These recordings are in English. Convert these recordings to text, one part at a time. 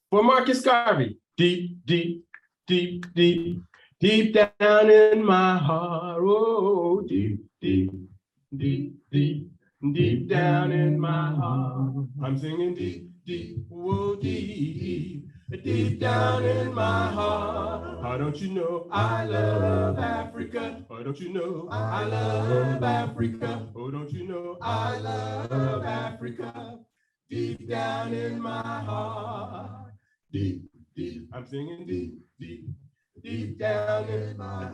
For Marcus Garvey. Deep, deep, deep, deep, deep down in my heart. Oh, deep, deep, deep, deep, deep down in my heart. I'm singing deep, deep, whoa, deep, deep down in my heart. How don't you know I love Africa? Why don't you know I love Africa? Oh, don't you know I love Africa? Deep down in my heart. Deep, deep, I'm singing deep, deep, deep down in my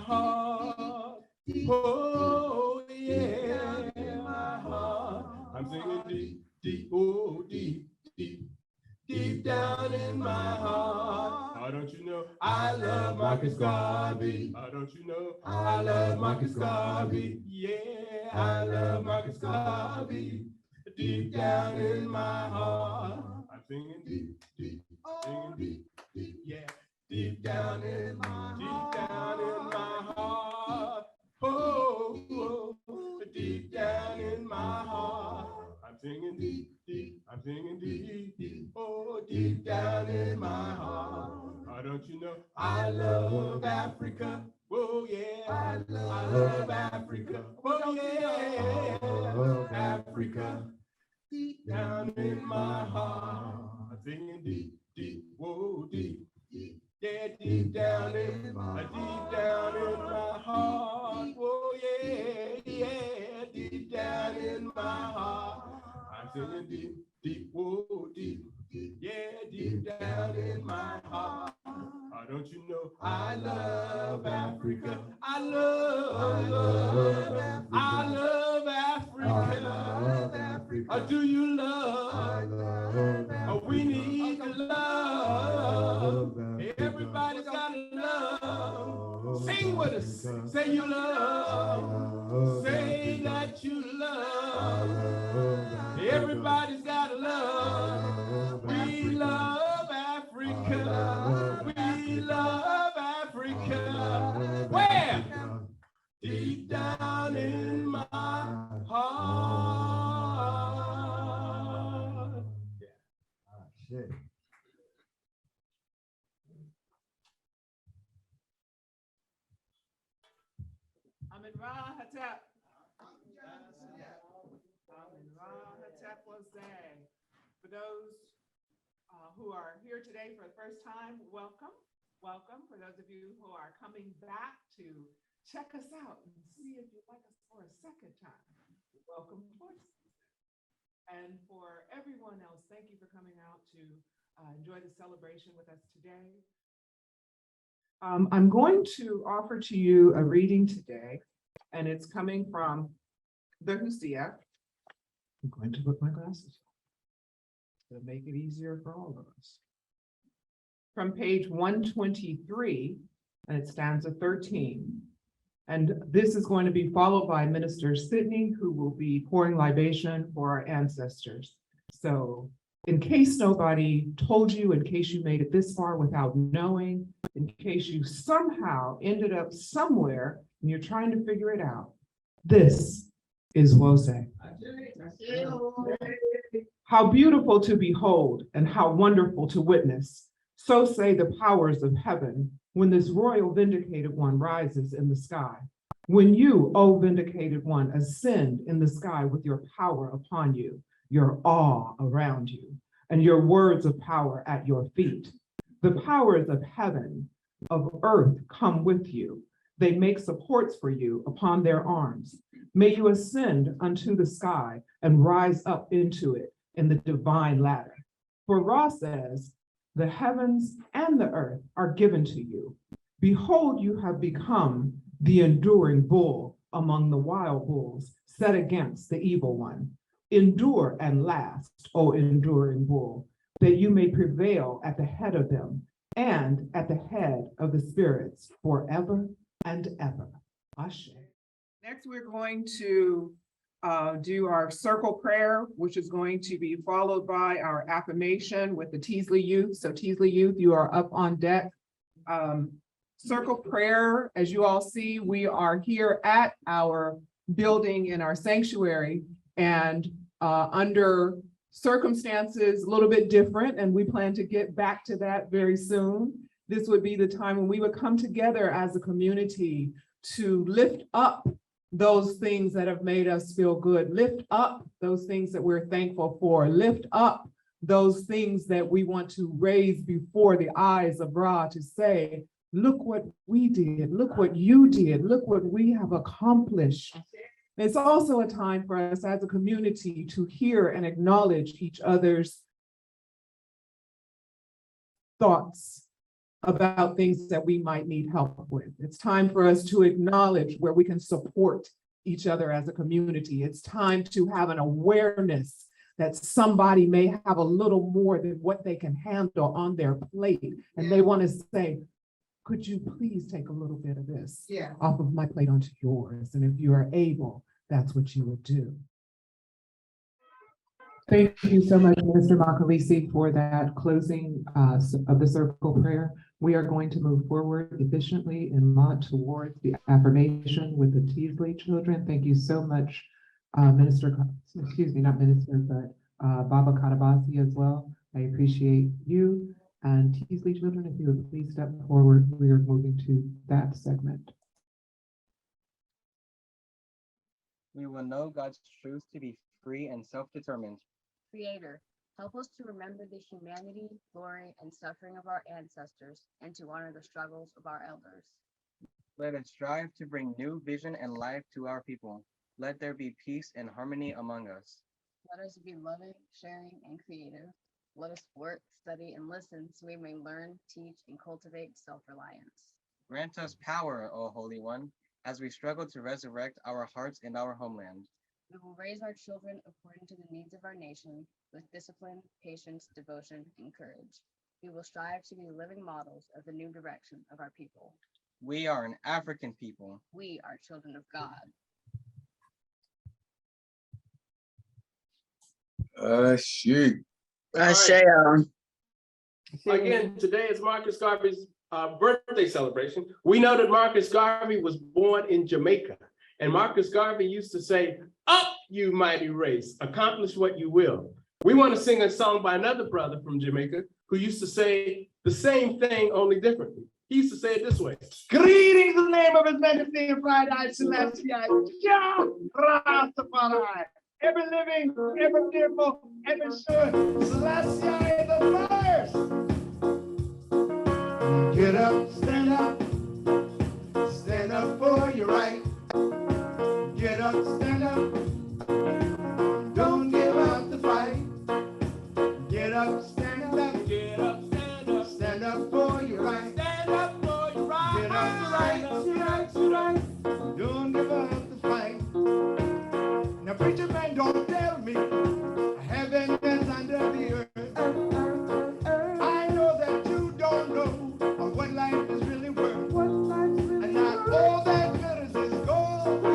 heart. Oh, yeah, my heart. I'm singing deep, deep, oh, deep, deep, deep down in my heart. How don't you know I love Marcus Garvey? How don't you know I love Marcus Garvey? Yeah, I love Marcus Garvey. Deep down in my heart. I'm singing deep, deep, singing deep, deep, yeah. Deep down in my heart. Oh, oh, oh, deep down in my heart. I'm singing deep, deep, I'm singing deep, deep, oh, deep down in my heart. How don't you know I love Africa? Oh yeah, I love Africa. Oh yeah, I love Africa. Deep down in my heart. I'm singing deep, deep, whoa, deep, deep. Yeah, deep down in my heart. Oh yeah, yeah, deep down in my heart. I'm singing deep, deep, whoa, deep, deep. Yeah, deep down in my heart. Don't you know I love Africa? I love Africa. I love Africa. Do you love? I love Africa. We need to love. Everybody's got to love. Sing with us. Say you love. Say that you love. Everybody's got to love. We love Africa. We love Africa. Where? Deep down in my heart. Shit. I'm in Rahatap. For those who are here today for the first time, welcome. Welcome. For those of you who are coming back to check us out and see if you like us for a second time, welcome twice. And for everyone else, thank you for coming out to enjoy the celebration with us today. I'm going to offer to you a reading today, and it's coming from the Hosea. I'm going to put my glasses on to make it easier for all of us. From page 123, and it stands at 13. And this is going to be followed by Minister Sidney, who will be pouring libation for our ancestors. So in case nobody told you, in case you made it this far without knowing, in case you somehow ended up somewhere and you're trying to figure it out, this is Wose. How beautiful to behold and how wonderful to witness. So say the powers of heaven when this royal vindicated one rises in the sky. When you, O vindicated one, ascend in the sky with your power upon you, your awe around you, and your words of power at your feet. The powers of heaven, of earth come with you. They make supports for you upon their arms. May you ascend unto the sky and rise up into it in the divine ladder. For Ra says, the heavens and the earth are given to you. Behold, you have become the enduring bull among the wild bulls set against the evil one. Endure and last, O enduring bull, that you may prevail at the head of them and at the head of the spirits forever and ever. Ashe. Next, we're going to do our circle prayer, which is going to be followed by our affirmation with the Teasley Youth. So Teasley Youth, you are up on deck. Circle prayer, as you all see, we are here at our building in our sanctuary, and under circumstances a little bit different, and we plan to get back to that very soon. This would be the time when we would come together as a community to lift up those things that have made us feel good, lift up those things that we're thankful for, lift up those things that we want to raise before the eyes of Ra to say, look what we did, look what you did, look what we have accomplished. It's also a time for us as a community to hear and acknowledge each other's thoughts about things that we might need help with. It's time for us to acknowledge where we can support each other as a community. It's time to have an awareness that somebody may have a little more than what they can handle on their plate. And they want to say, could you please take a little bit of this off of my plate onto yours? And if you are able, that's what you would do. Thank you so much, Mr. Makalisi, for that closing of the circle prayer. We are going to move forward efficiently and march towards the affirmation with the Teasley children. Thank you so much, Minister, excuse me, not Minister, but Baba Kadabasi as well. I appreciate you. And Teasley children, if you would please step forward, we are moving to that segment. We will know God's truth to be free and self-determined. Creator, help us to remember the humanity, glory, and suffering of our ancestors and to honor the struggles of our elders. Let us strive to bring new vision and life to our people. Let there be peace and harmony among us. Let us be loving, sharing, and creative. Let us work, study, and listen so we may learn, teach, and cultivate self-reliance. Grant us power, O Holy One, as we struggle to resurrect our hearts and our homeland. We will raise our children according to the needs of our nation with discipline, patience, devotion, and courage. We will strive to be living models of the new direction of our people. We are an African people. We are children of God. Shoot. Again, today is Marcus Garvey's birthday celebration. We know that Marcus Garvey was born in Jamaica. And Marcus Garvey used to say, up, you mighty race, accomplish what you will. We want to sing a song by another brother from Jamaica who used to say the same thing, only differently. He used to say it this way. Greetings in the name of His Majesty and Pride, I Celestia, Jah Rastafari. Every living, every fearful, every sure, Celestia the first. Get up, stand up for your right. Get up, stand up, don't give up the fight. Get up, stand up, stand up for your right. Stand up for your right. Get up, your right, don't give up the fight. Now, preacher man, don't tell me heaven is under the earth. I know that you don't know what life is really worth. And not all that glitters is gold.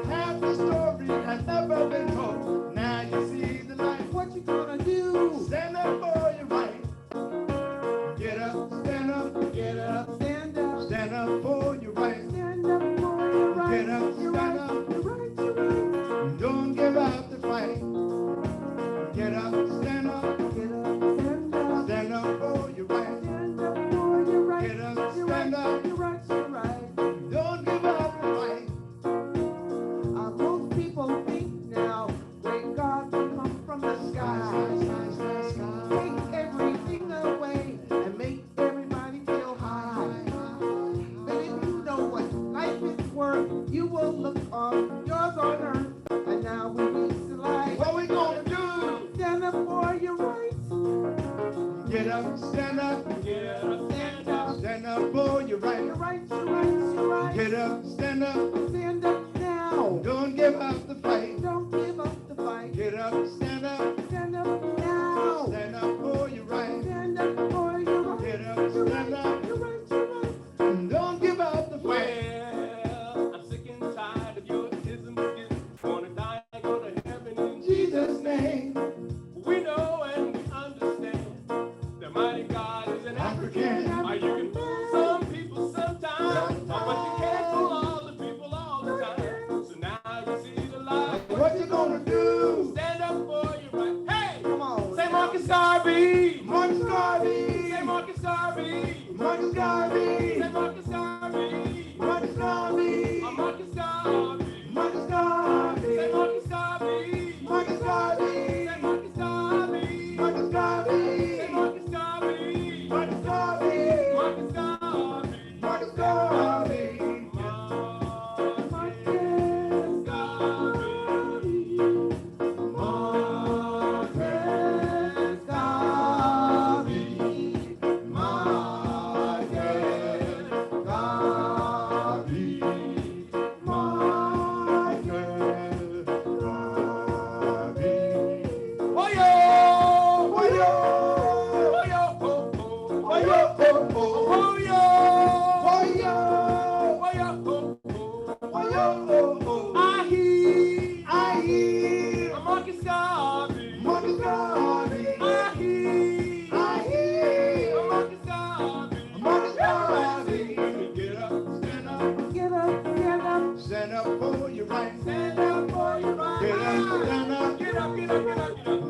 Half the story has never been told. Now you see the light. What you gonna do? Stand up for your right. Get up, stand up, get up, stand up, stand up for your right. Stand up for your right. Get up, stand up, your right, your right. Don't give up the fight. Get up, stand up, get up, stand up for your right. Stand up for your right. Get up, stand up, your right, your right. Don't give up the fight. Most people think now when God will come from the sky, take everything away and make everybody feel high. But if you know what life is worth, you will look on yours on earth. And now we reach the light. What we gonna do? Stand up for your rights. Get up, stand up, get up, Stand up. stand up for your right. Your rights, your rights, your rights. Get up, stand up, Stand up now. don't give up the fight. Don't give up the fight. Get up, stand up, Stand up now. stand up for your right. Stand up for your rights. Get up, Your stand rights, up, your rights, your rights. don't give up the fight. Well, I'm sick and tired of your isms. Wanna die, go to heaven in Jesus' name, We know and we understand the mighty God is an African. Or you can fool some people sometimes, but you can't fool all the people all the time. So now you see the light. Garvey. Marcus Garvey. Say Marcus Garvey. Marcus Garvey. Say Marcus Garvey. Marcus Garvey. Marcus Garvey. Marcus Garvey. Say Marcus Garvey. Marcus Garvey. Say Marcus Garvey. Marcus Garvey. Say Marcus Garvey. Marcus Garvey. Marcus Garvey. Marcus Garvey.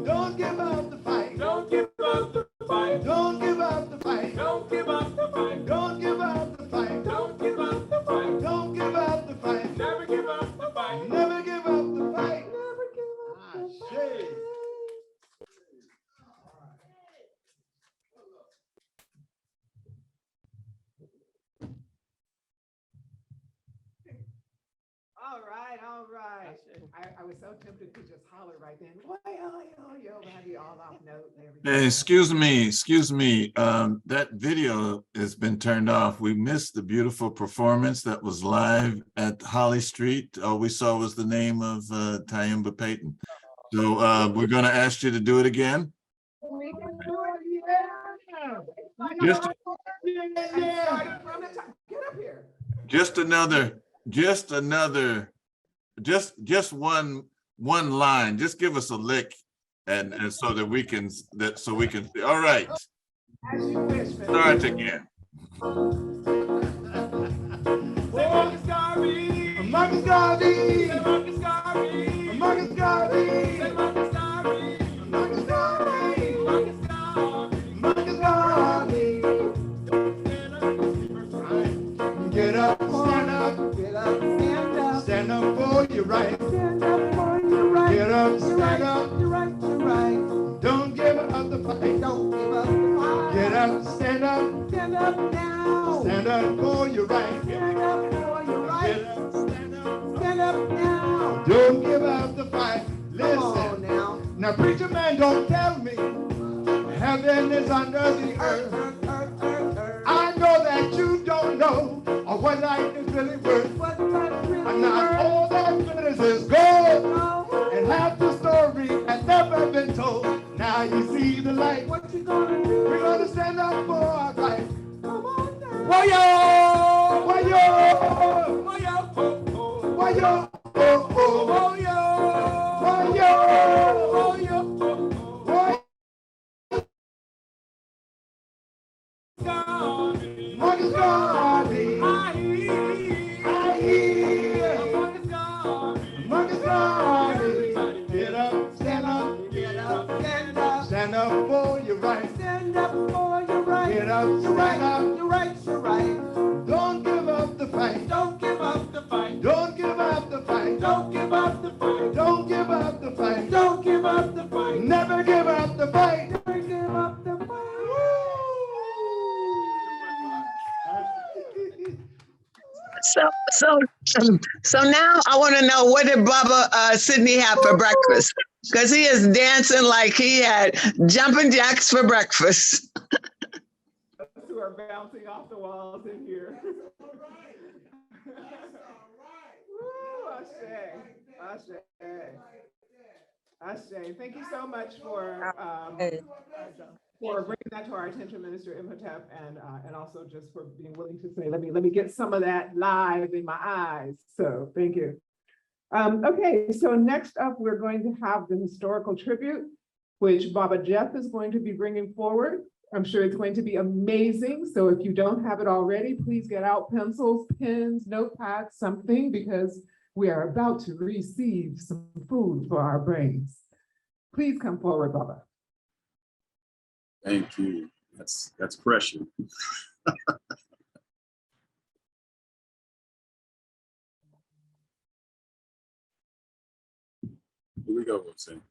Don't give up the fight. Don't give up the fight. Don't give up the fight. Don't give up the fight. Don't give up the fight. Don't give up the fight. Don't give up the fight. Never give up the fight. Never give up the fight. Never give up the fight. All right, all right. I was so tempted to just holler right then. Have you all off note and everything. Hey, excuse me. That video has been turned off. We missed the beautiful performance that was live at Holly Street. All we saw was the name of Tayumba Payton. So we're going to ask you to do it again. We can do it, yeah. Just, Started from the top. Get up here. just one line. Just give us a lick, and so that we can see. All right. As you wish, Start again. Say Marcus Garvey. Marcus Garvey. Say Marcus Garvey. Marcus Garvey. Say Marcus Garvey. Marcus Garvey. Marcus Garvey. Marcus Garvey. Get up, stand up. Get up, stand up. Stand up for your right. Stand up for your right. Get up, stand up. Your right, your right. Don't give up the fight. Don't give up the fight. Get up, stand up. Stand up now. Stand up for your right. Stand up for your right. Get up, stand up. Stand up now. Don't give up the fight. Listen. Come on now. Now, preacher man, don't tell me heaven is under the earth. I know that you don't know what life is really worth. Not all that glitters is gold, and half the story has never been told. Now you see the light. What you gonna do? We're gonna stand up for our right. Come on now. Why-yo! Why-yo! Why-yo! Why-yo! Oh, oh. Why-yo! Why-yo! Why-yo! Why? Marcus Garvey. I hear. Marcus Garvey. Get up, stand up. Get up, stand up. Stand up for your right. Stand up for your right. Get up, stand up. Your right, your right. Don't give up the fight. Don't give up the fight. Don't give up the fight. Don't give up the fight. Don't give up the fight. Don't give up the fight. Never give up the fight. Never give up the fight. So now I want to know, what did Baba Sydney have for breakfast? Because he is dancing like he had jumping jacks for breakfast. Who are bouncing off the walls in here. Woo, Ashe. Thank you so much for bringing that to our attention, Minister Imhotep, and also just for being willing to say, let me get some of that live in my eyes. So thank you. Okay, so next up, we're going to have the historical tribute, which Baba Jeff is going to be bringing forward. I'm sure it's going to be amazing. So if you don't have it already, please get out pencils, pens, notepads, something, because we are about to receive some food for our brains. Please come forward, Baba. Thank you. That's pressure. Here we go, Roxanne.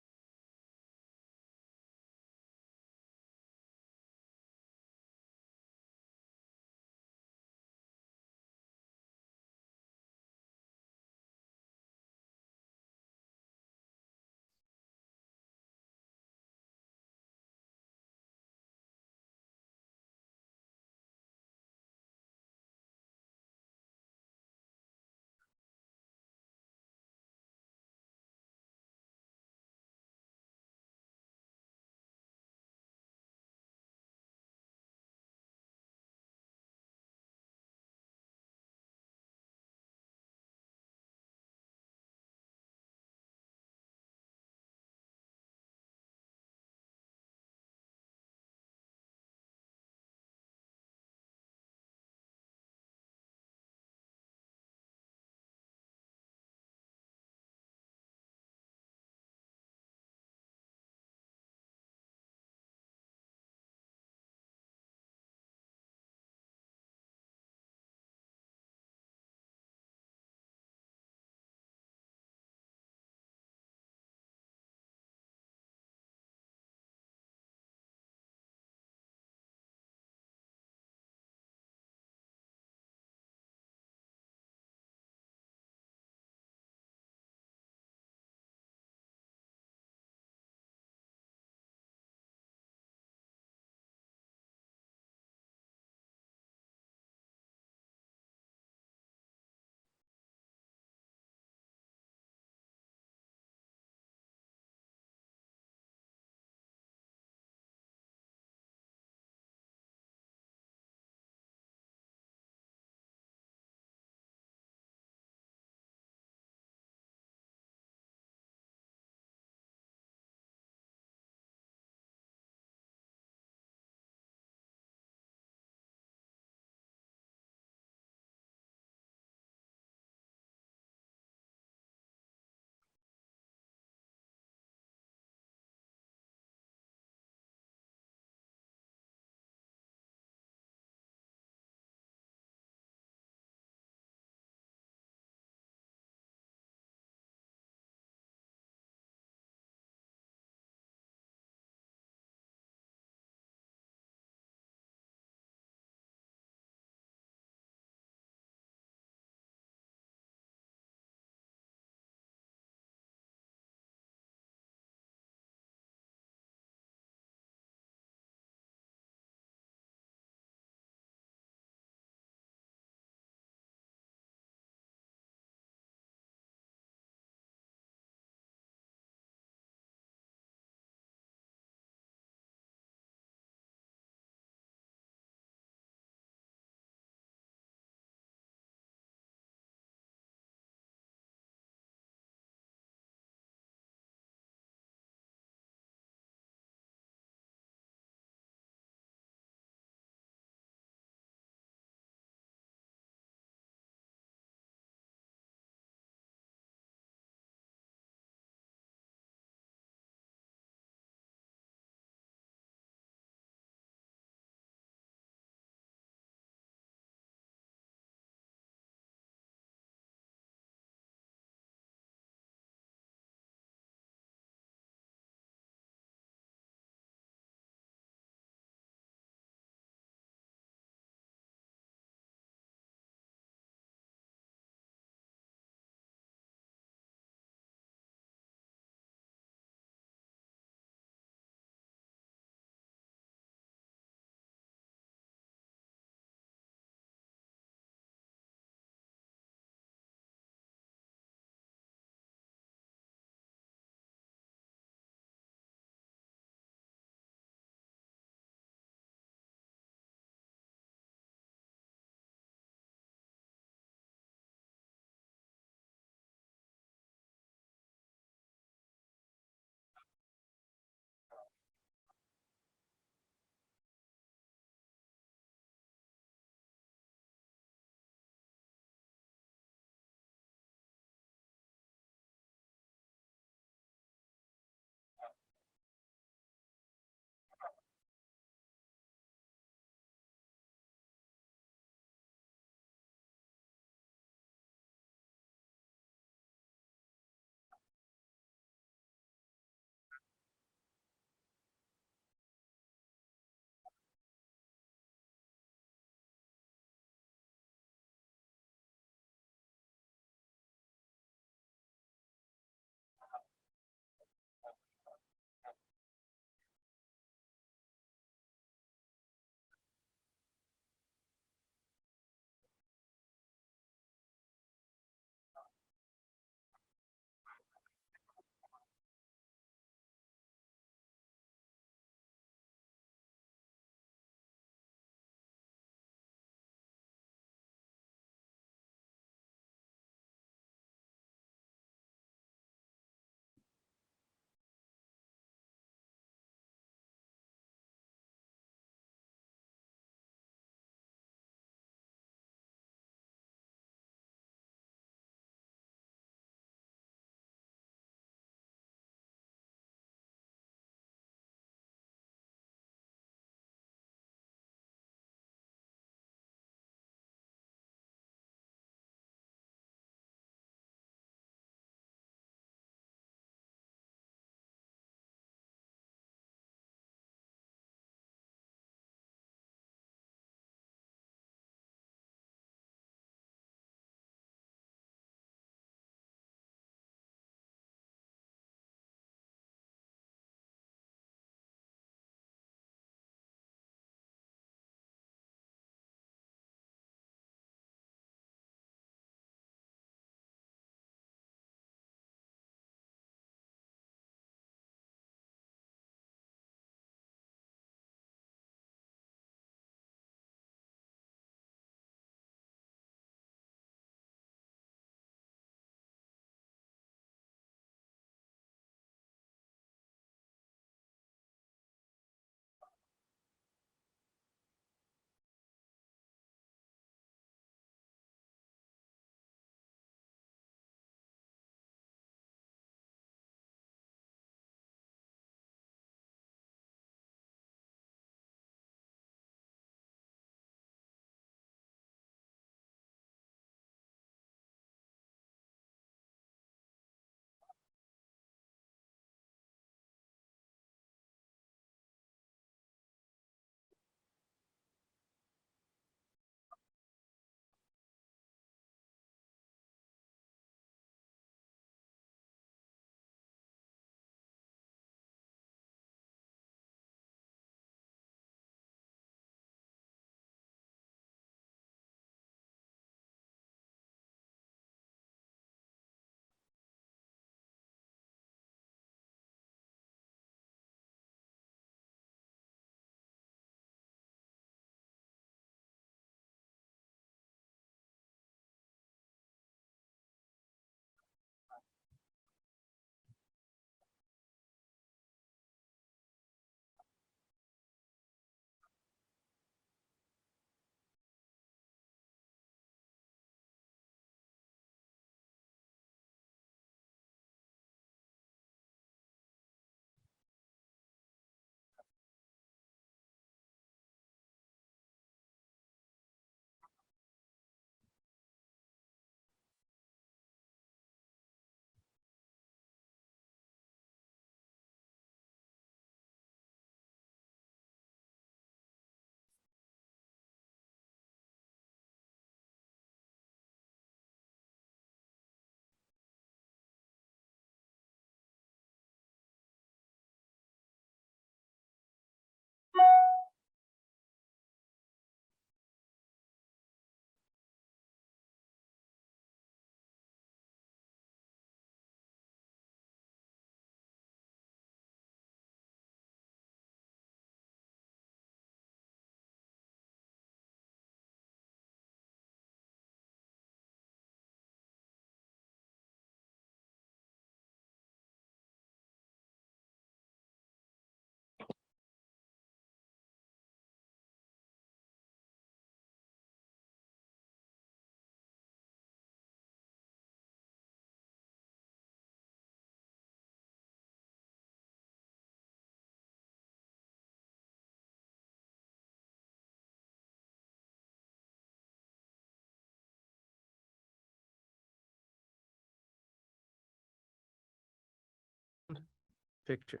picture.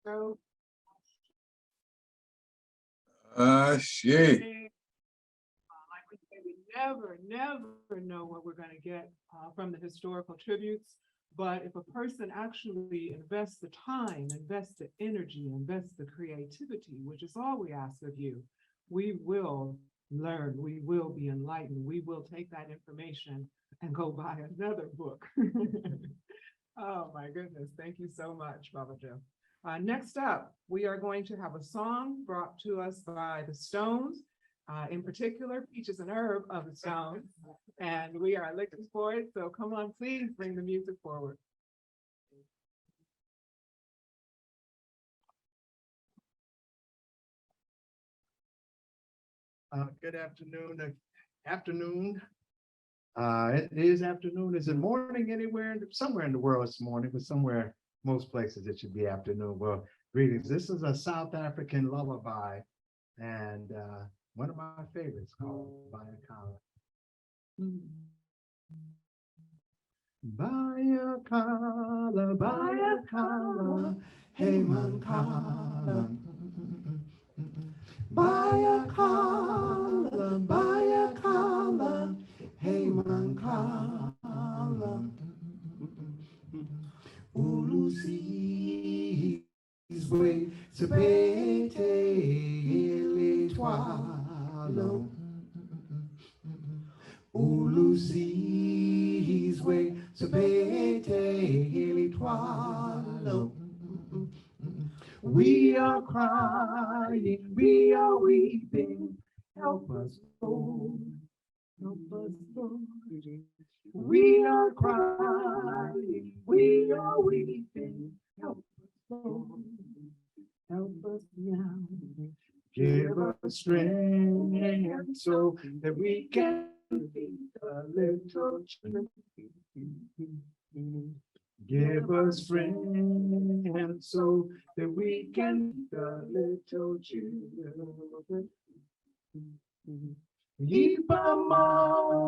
So, Shit. like we say, we never know what we're going to get from the historical tributes. But if a person actually invests the time, invests the energy, invests the creativity, which is all we ask of you, we will learn, we will be enlightened, we will take that information and go buy another book. Oh my goodness, thank you so much, Baba Joe. Next up, we are going to have a song brought to us by the Stones, in particular, Peaches and Herb of the Stones, and we are looking for it. So come on, please bring the music forward. Good afternoon. It is afternoon. Is it morning anywhere? Somewhere in the world it's morning, but somewhere, most places it should be afternoon. Well, greetings. This is a South African lullaby, and one of my favorites called Bayakala. Bayakala, Bayakala, hey Mankala. Bayakala, Bayakala, hey Mankala. Ulusi's way, Sepete, Twalo. Ulusi's way, Sepete, Twalo. We are crying, we are weeping, help us, Lord, help us, Lord. We are crying, we are weeping, help us, Lord, help us now. Give us strength so that we can be a little children. Give us strength so that we can be the little children. Ipamalo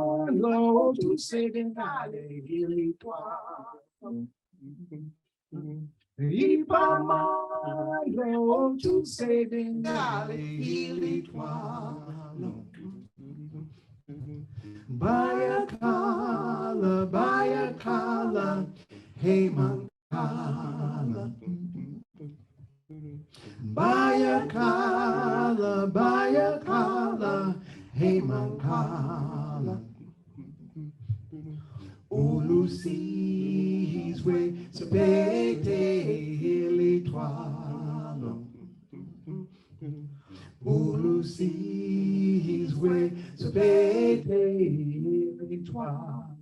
tu sedengale ilitwa. Ipamalo tu sedengale ilitwa. Bayakala, Bayakala, hey Mankala. Bayakala, Bayakala, hey Mankala. Ulusi's way, Sepete, Twalo. Ulusi's way, Sepete, Twalo.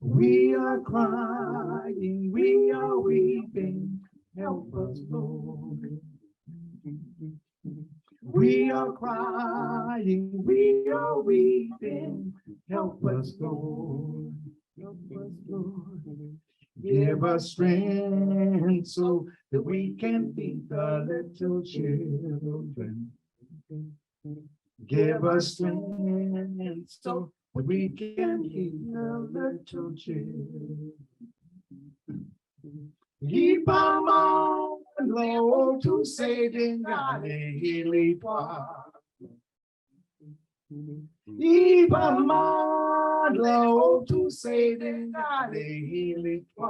We are crying, we are weeping, help us, Lord. We are crying, we are weeping, help us, Lord. Help us, Lord. Give us strength so that we can feed the little children. Give us strength so that we can feed the little children. Ipamalo tu sedengale ilitwa. Ipamalo tu sedengale ilitwa.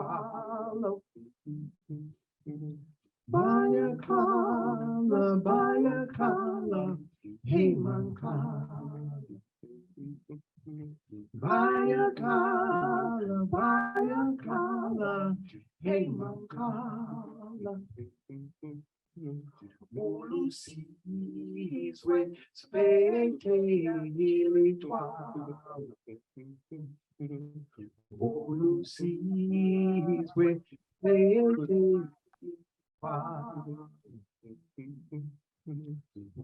Bayakala, Bayakala, hey Mankala. Bayakala, Bayakala, hey Mankala. Ulusi's way, Sepete, Ulusi's way, Sepete.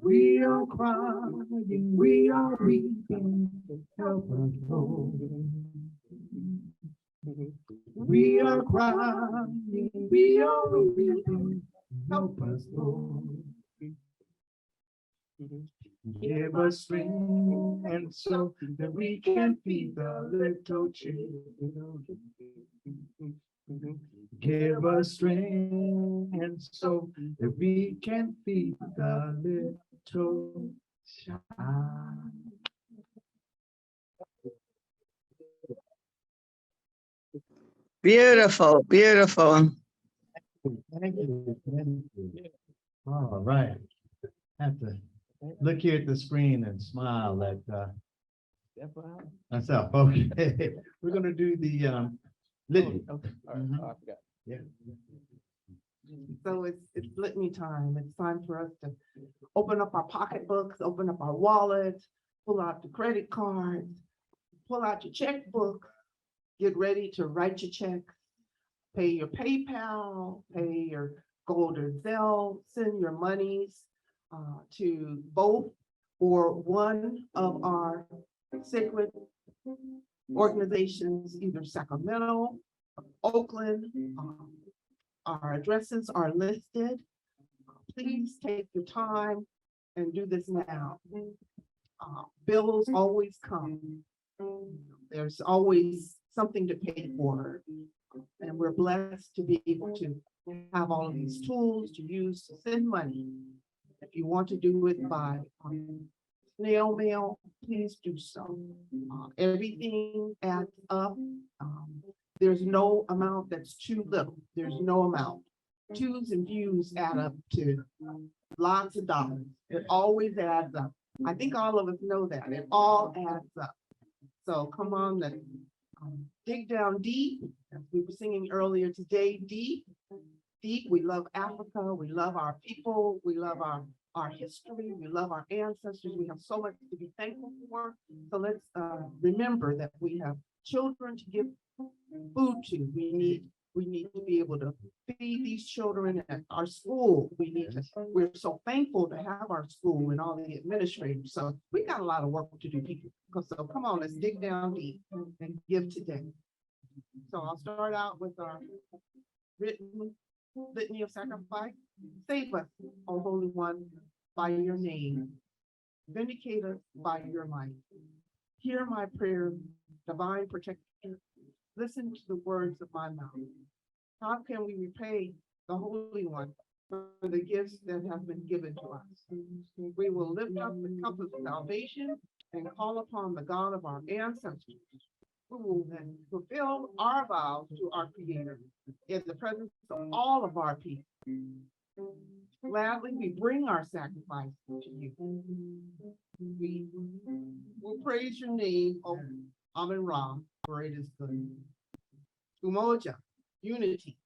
We are crying, we are weeping, help us, Lord. We are crying, we are weeping, help us, Lord. Give us strength and so that we can feed the little children. Give us strength and so that we can feed the little child. Beautiful, beautiful. Thank you. Thank you. All right. Have to look here at the screen and smile at myself. Okay. We're gonna do the litany. Okay, all right, Mhm. oh, I forgot. Yeah. So it's litany time. It's time for us to open up our pocketbooks, open up our wallets, pull out the credit cards, pull out your checkbook, get ready to write your checks, pay your PayPal, pay your go to Zelle, send your monies to both or one of our sacred organizations, either Sacramento, Oakland. Our addresses are listed. Please take your time and do this now. Bills always come. There's always something to pay for. And we're blessed to be able to have all of these tools to use to send money. If you want to do it by snail mail, please do so. Everything adds up. There's no amount that's too little. There's no amount. Twos and views add up to lots of dollars. It always adds up. I think all of us know that. It all adds up. So come on, let's dig down deep. As we were singing earlier today, deep. Deep. We love Africa. We love our people. We love our history. We love our ancestors. We have so much to be thankful for. So let's remember that we have children to give food to. We need to be able to feed these children at our school. We're so thankful to have our school and all the administrators. So we got a lot of work to do, people. So come on, let's dig down deep and give today. So I'll start out with our written litany of sacrifice. Save us, O Holy One, by your name. Vindicate us by your might. Hear my prayer, divine protector. Listen to the words of my mouth. How can we repay the Holy One for the gifts that have been given to us? We will lift up the cup of salvation and call upon the God of our ancestors, who will then fulfill our vows to our Creator in the presence of all of our people. Gladly, we bring our sacrifice to you. We will praise your name, O Amen Ra, for it is good. Umoja, unity.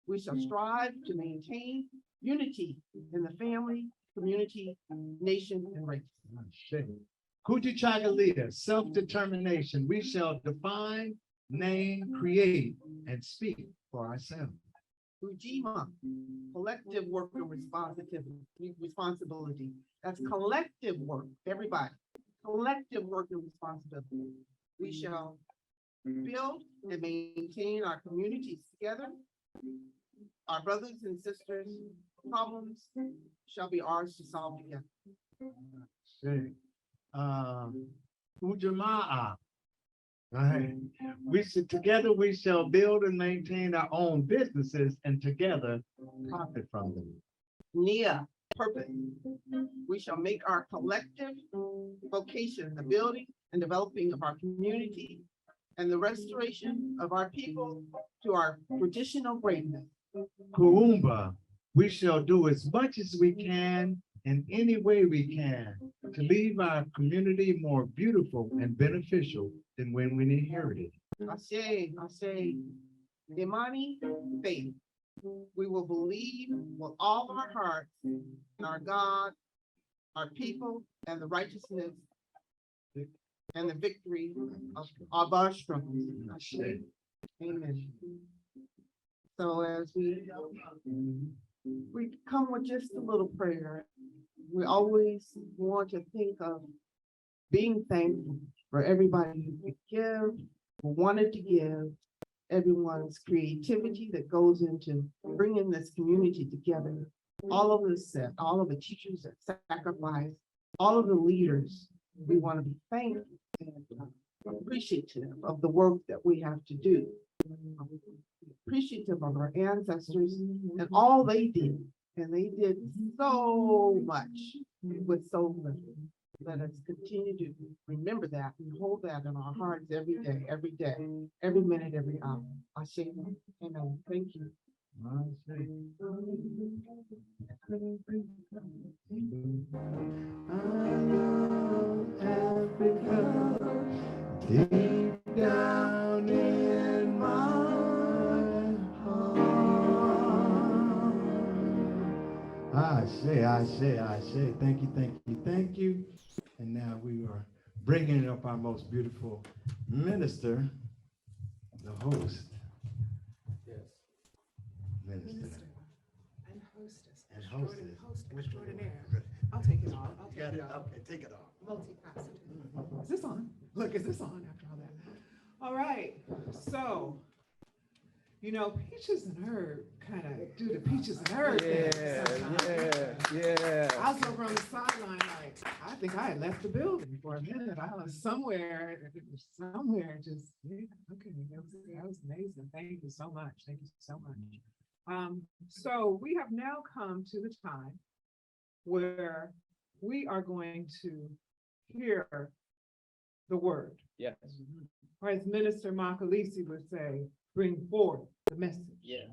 We shall strive to maintain unity in the family, community, nation, and race. Kujichagulia, self-determination. We shall define, name, create, and speak for ourselves. Ujima, collective work and responsibility. That's collective work, everybody. Collective work and responsibility. We shall build and maintain our communities together. Our brothers and sisters' problems shall be ours to solve together. Ujamaa. Right. Together we shall build and maintain our own businesses and together profit from them. Nia, purpose. We shall make our collective vocation the building and developing of our community and the restoration of our people to our traditional greatness. Kuumba, we shall do as much as we can in any way we can to leave our community more beautiful and beneficial than when we inherited. I say, Imani, faith. We will believe with all our hearts in our God, our people, and the righteousness and the victory of our struggles. Amen. So as we come with just a little prayer, we always want to think of being thankful for everybody who could give, who wanted to give, everyone's creativity that goes into bringing this community together. All of the teachers that sacrifice, all of the leaders, we want to be thankful and appreciative of the work that we have to do. Appreciative of our ancestors and all they did. And they did so much with so little. Let us continue to remember that and hold that in our hearts every day, every minute, every hour. I say, amen. Thank you. Deep down in my heart. I say, thank you. And now we are bringing up our most beautiful minister, the host. Yes. Minister. And hostess. And hostess. Host extraordinaire. I'll take it off. Okay, take it off. Multifaceted. Is this on? Look, is this on after all that? All right, so, you know, Peaches and Herb kind of do the Peaches and Herb thing. Yeah. I was over on the sideline, like, I think I had left the building for a minute. I was somewhere, just, yeah, okay, that was amazing. Thank you so much. Thank you so much. So we have now come to the time where we are going to hear the word. Yes. Or as Minister Makalisi would say, bring forth the message. Yeah.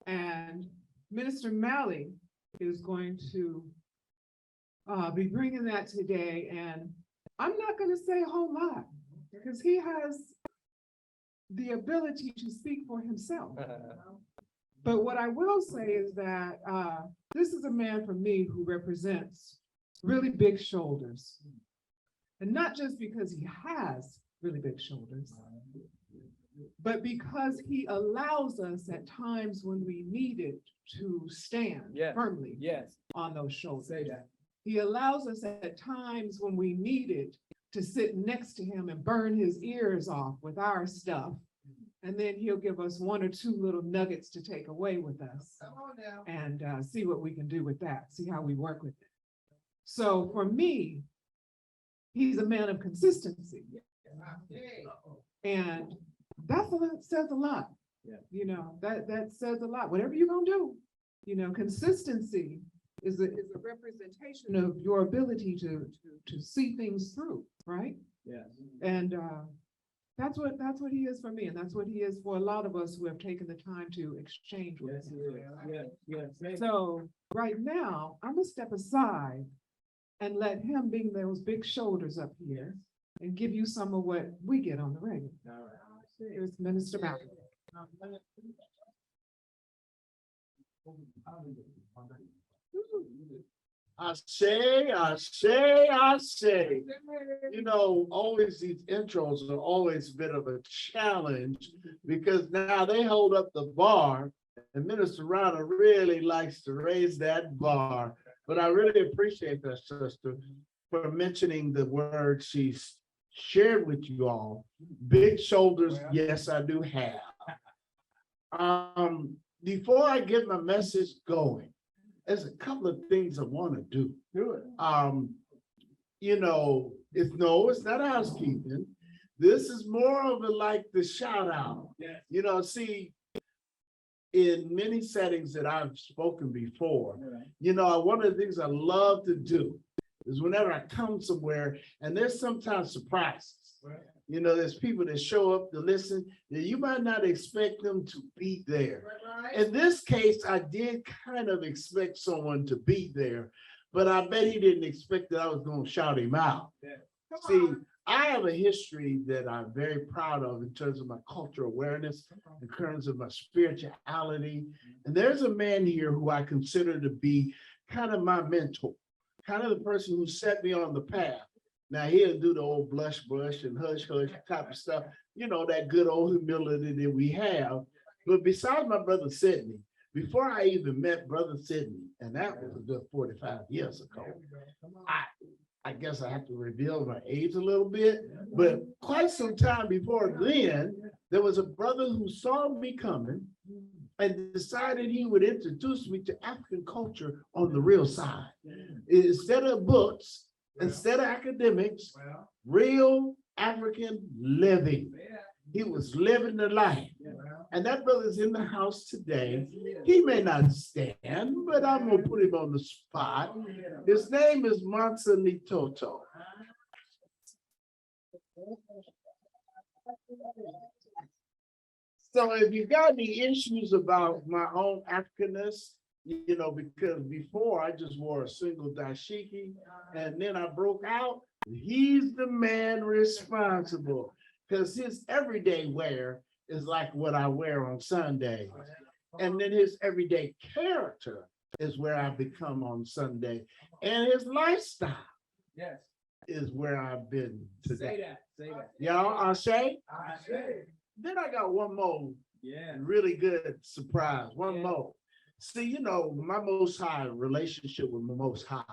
And Minister Malley is going to be bringing that today. And I'm not going to say a whole lot because he has the ability to speak for himself. But what I will say is that this is a man for me who represents really big shoulders. And not just because he has really big shoulders, but because he allows us at times when we need it to stand firmly on those shoulders. He allows us at times when we need it to sit next to him and burn his ears off with our stuff. And then he'll give us one or two little nuggets to take away with us and see what we can do with that, see how we work with it. So for me, he's a man of consistency. And that says a lot. You know, that says a lot. Whatever you're gonna do, you know, consistency is a representation of your ability to see things through, right? Yes. And that's what he is for me, and that's what he is for a lot of us who have taken the time to exchange with him. Yes. So right now, I'm gonna step aside and let him bring those big shoulders up here and give you some of what we get on the regular. All right. Here's Minister Malcolm. I say, you know, always these intros are always a bit of a challenge because now they hold up the bar and Minister Rana really likes to raise that bar. But I really appreciate that, sister, for mentioning the word she's shared with you all. Big shoulders, yes, I do have. Before I get my message going, there's a couple of things I want to do. Do it. You know, it's not housekeeping. This is more of a like the shout out. Yeah. You know, see, in many settings that I've spoken before, you know, one of the things I love to do is whenever I come somewhere, and there's sometimes surprises. Right. You know, there's people that show up to listen that you might not expect them to be there. Right. In this case, I did kind of expect someone to be there, but I bet he didn't expect that I was going to shout him out. Yeah. See, I have a history that I'm very proud of in terms of my cultural awareness, in terms of my spirituality. And there's a man here who I consider to be kind of my mentor, kind of the person who set me on the path. Now he'll do the old blush and hush type of stuff, you know, that good old humility that we have. But besides my brother Sidney, before I even met brother Sidney, and that was a good 45 years ago, I guess I have to reveal my age a little bit, but quite some time before then, there was a brother who saw me coming and decided he would introduce me to African culture on the real side. Instead of books, instead of academics, real African living. He was living the life. And that brother's in the house today. He may not stand, but I'm gonna put him on the spot. His name is Mansa Nitoto. So if you got any issues about my own Africanness, you know, because before I just wore a single dashiki and then I broke out, he's the man responsible because his everyday wear is like what I wear on Sunday. And then his everyday character is where I become on Sunday. And his lifestyle is where I've been today. Say that. Y'all, Ashe? Then I got one more really good surprise. One more. See, you know, my Most High relationship with the Most High,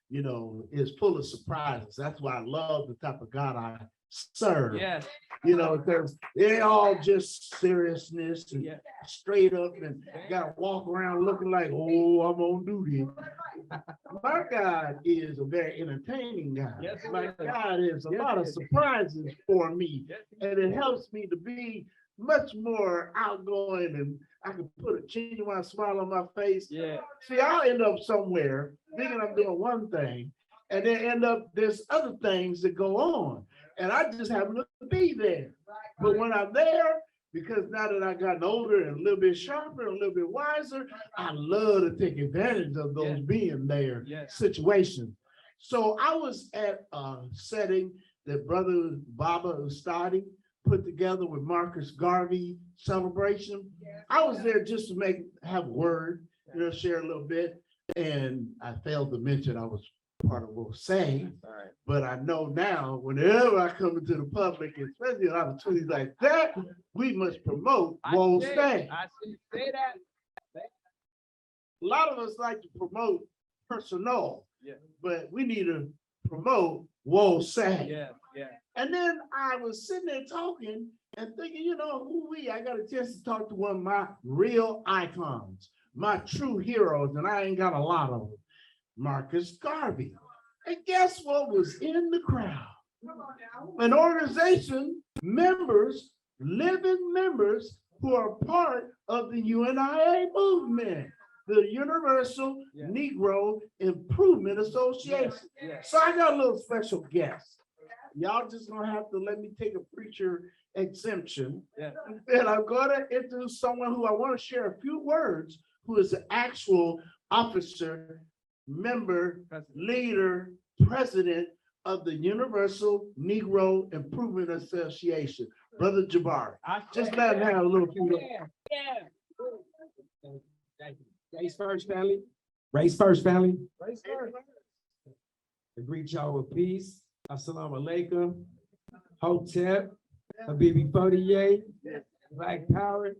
you know, is full of surprises. That's why I love the type of God I serve. Yes. You know, because they all just seriousness and straight up and got to walk around looking like, oh, I'm on duty. My God is a very entertaining God. Yes, My God is a lot of surprises for me. And it helps me to be much more outgoing and I can put a genuine smile on my face. Yeah. See, I'll end up somewhere thinking I'm doing one thing and then end up there's other things that go on. And I just happen to be there. But when I'm there, because now that I gotten older and a little bit sharper, a little bit wiser, I love to take advantage of those being there situations. So I was at a setting that Brother Baba Ustadi put together with Marcus Garvey celebration. I was there just to have a word, you know, share a little bit. And I failed to mention I was part of what was saying, but I know now whenever I come into the public, especially an opportunity like that, we must promote Whoa Stay. I see. Say that. A lot of us like to promote personnel, but we need to promote Whoa Say. And then I was sitting there talking and thinking, you know, I got a chance to talk to one of my real icons, my true heroes, and I ain't got a lot of them. Marcus Garvey. And guess what was in the crowd? An organization, members, living members who are part of the UNIA movement, the Universal Negro Improvement Association. So I got a little special guest. Y'all just gonna have to let me take a preacher exemption. And I'm gonna introduce someone who I want to share a few words, who is an actual officer, member, leader, president of the Universal Negro Improvement Association, Brother Jabari. Just let him have a little few. Race first, family. Race first, family. I greet y'all with peace. Assalamu alaikum. Hotep. Habibi Fodiye. Black Power.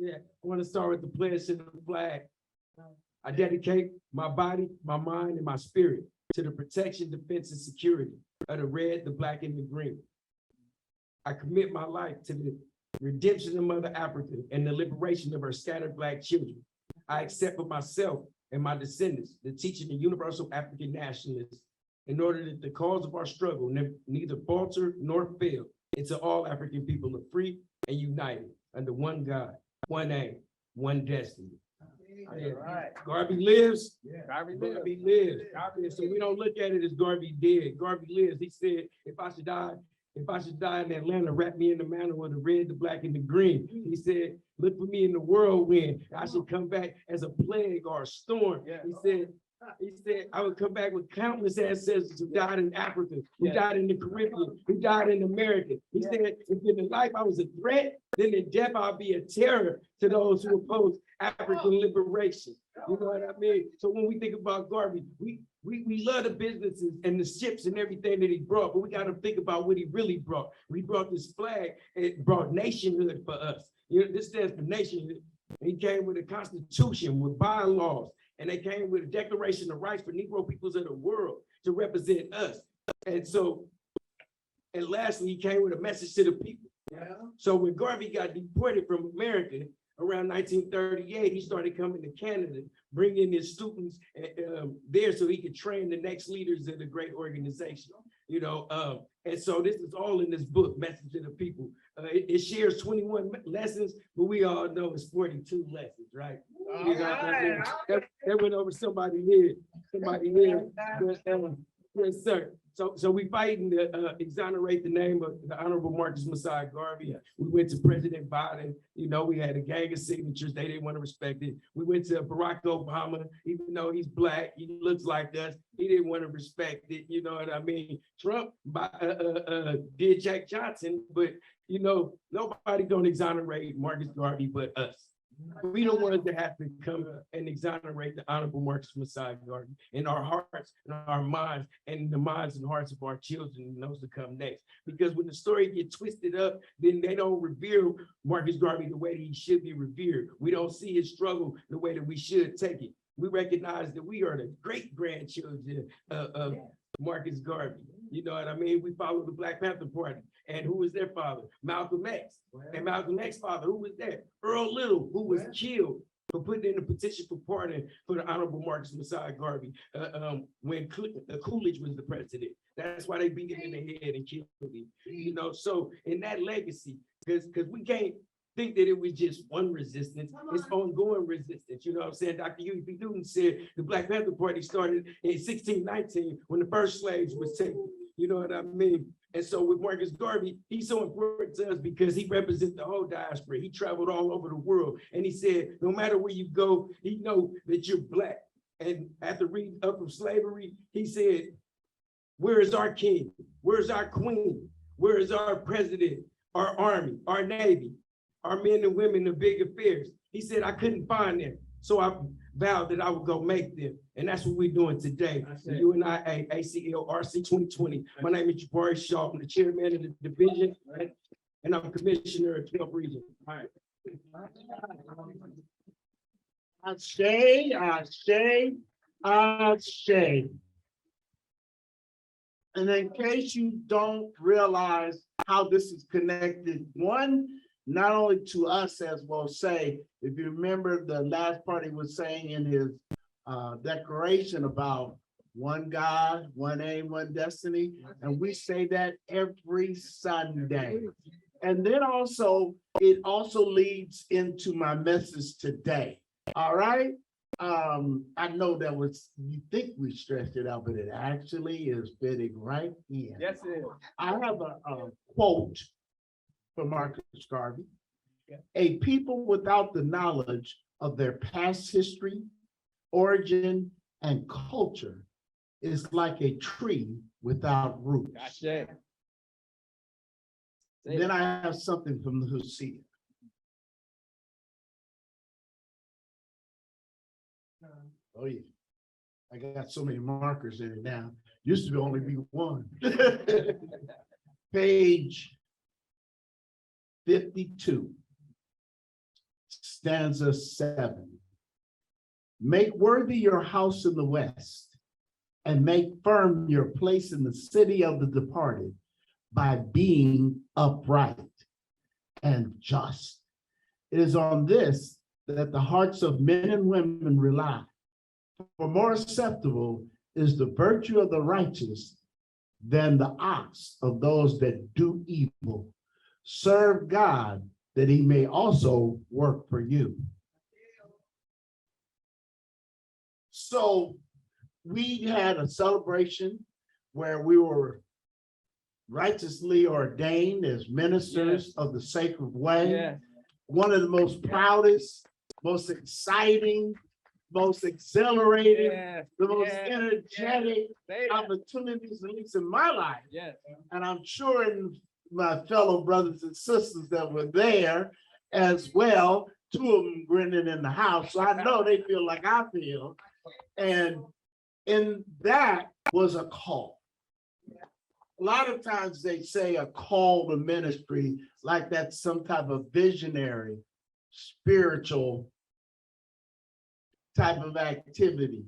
I want to start with the pledge to the flag. I dedicate my body, my mind, and my spirit to the protection, defense, and security of the red, the black, and the green. I commit my life to the redemption of Mother Africa and the liberation of her scattered Black children. I accept for myself and my descendants the teaching of universal African nationalists in order that the cause of our struggle neither falter nor fail until all African people are free and united under one God, one aim, one destiny. Garvey lives. Garvey lives. So we don't look at it as Garvey dead. Garvey lives. He said, if I should die in Atlanta, wrap me in the mantle of the red, the black, and the green. He said, look for me in the whirlwind. I should come back as a plague or a storm. He said, I would come back with countless ancestors who died in Africa, who died in the Caribbean, who died in America. He said, if in life I was a threat, then in death I'll be a terror to those who oppose African liberation. You know what I mean? So when we think about Garvey, we love the businesses and the ships and everything that he brought, but we got to think about what he really brought. He brought this flag, it brought nationhood for us. You know, this stands for nationhood. He came with a constitution, with bylaws, and they came with a Declaration of Rights for Negro peoples of the world to represent us. And so, and lastly, he came with a message to the people. So when Garvey got deported from America, around 1938, he started coming to Canada, bringing his students there so he could train the next leaders of the great organization. And so this is all in this book, Message to the People. It shares 21 lessons, but we all know it's 42 lessons, right? That went over somebody here. Yes, sir. So we fighting to exonerate the name of the Honorable Marcus Messiah Garvey. We went to President Biden. We had a gang of signatures. They didn't want to respect it. We went to Barack Obama, even though he's black, he looks like us. He didn't want to respect it. You know what I mean? Trump did Jack Johnson, but nobody gonna exonerate Marcus Garvey but us. We don't want to have to come and exonerate the Honorable Marcus Messiah Garvey in our hearts and our minds and the minds and hearts of our children and those to come next. Because when the story gets twisted up, then they don't revere Marcus Garvey the way that he should be revered. We don't see his struggle the way that we should take it. We recognize that we are the great grandchildren of Marcus Garvey. You know what I mean? We follow the Black Panther Party. And who was their father? Malcolm X. And Malcolm X's father, who was that? Earl Little, who was killed for putting in a petition for pardon for the Honorable Marcus Messiah Garvey when Coolidge was the president. That's why they beat him in the head and killed him. So in that legacy, because we can't think that it was just one resistance, it's ongoing resistance. You know what I'm saying? Dr. Huey P. Newton said the Black Panther Party started in 1619 when the first slaves was taken. You know what I mean? And so with Marcus Garvey, he's so important to us because he represents the whole diaspora. He traveled all over the world. And he said, no matter where you go, he know that you're Black. And after reading Up from Slavery, he said, where is our king? Where's our queen? Where is our president, our army, our navy, our men and women of big affairs? He said, I couldn't find them. So I vowed that I would go make them. And that's what we're doing today. UNIA ACL RC 2020. My name is Jabari Shaw. I'm the chairman of the division, and I'm commissioner of 12 region. All right. Ashe. And in case you don't realize how this is connected, one, not only to us as we'll say, if you remember the last part he was saying in his declaration about one God, one aim, one destiny, and we say that every Sunday. And then also, it also leads into my message today, all right? I know that you think we stressed it out, but it actually is fitting right in. Yes, it is. I have a quote from Marcus Garvey. A people without the knowledge of their past history, origin, and culture is like a tree without roots. Gotcha. Then I have something from the Hosea. Oh yeah, I got so many markers in it now. Used to only be one. Page 52, stanza 7. Make worthy your house in the west, and make firm your place in the city of the departed by being upright and just. It is on this that the hearts of men and women rely. For more acceptable is the virtue of the righteous than the ox of those that do evil. Serve God that he may also work for you. So we had a celebration where we were righteously ordained as ministers of the sacred way. One of the most proudest, most exciting, most exhilarating, the most energetic opportunities, at least in my life. And I'm sure in my fellow brothers and sisters that were there as well, 2 of them grinning in the house. So I know they feel like I feel. And that was a call. A lot of times they say a call to ministry, like that's some type of visionary, spiritual type of activity,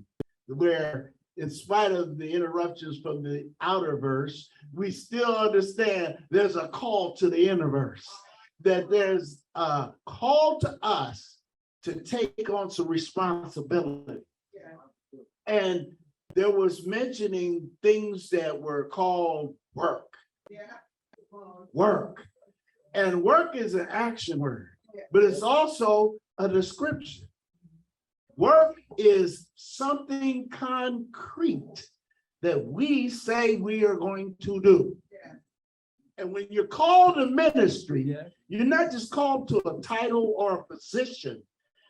where in spite of the interruptions from the outer verse, we still understand there's a call to the inner verse. that there's a call to us to take on some responsibility. And there was mentioning things that were called work. Work. And work is an action word, but it's also a description. Work is something concrete that we say we are going to do. And when you're called to ministry, you're not just called to a title or a position.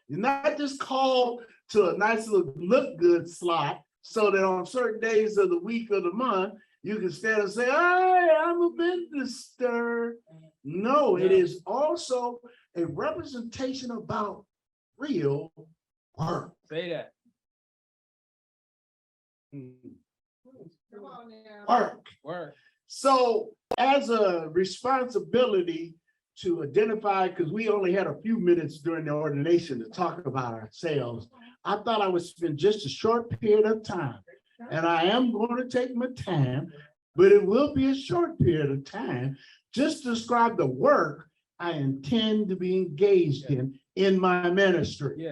You're not just called to a nice little look good slot so that on certain days of the week or the month, you can stand and say, hey, I'm a minister. No, it is also a representation about real work. Say that. Work. So as a responsibility to identify, because we only had a few minutes during the ordination to talk about ourselves, I thought I would spend just a short period of time. And I am going to take my time, but it will be a short period of time just to describe the work I intend to be engaged in my ministry.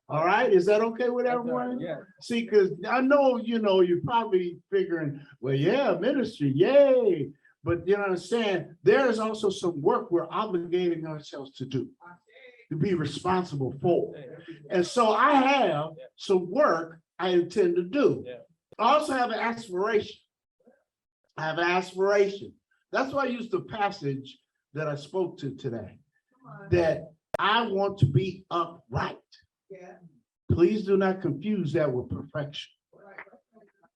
All right, is that okay with everyone? See, because I know, you're probably figuring, well, yeah, ministry, yay. But you understand, there's also some work we're obligating ourselves to do, to be responsible for. And so I have some work I intend to do. I also have an aspiration. I have an aspiration. That's why I used the passage that I spoke to today, that I want to be upright. Please do not confuse that with perfection.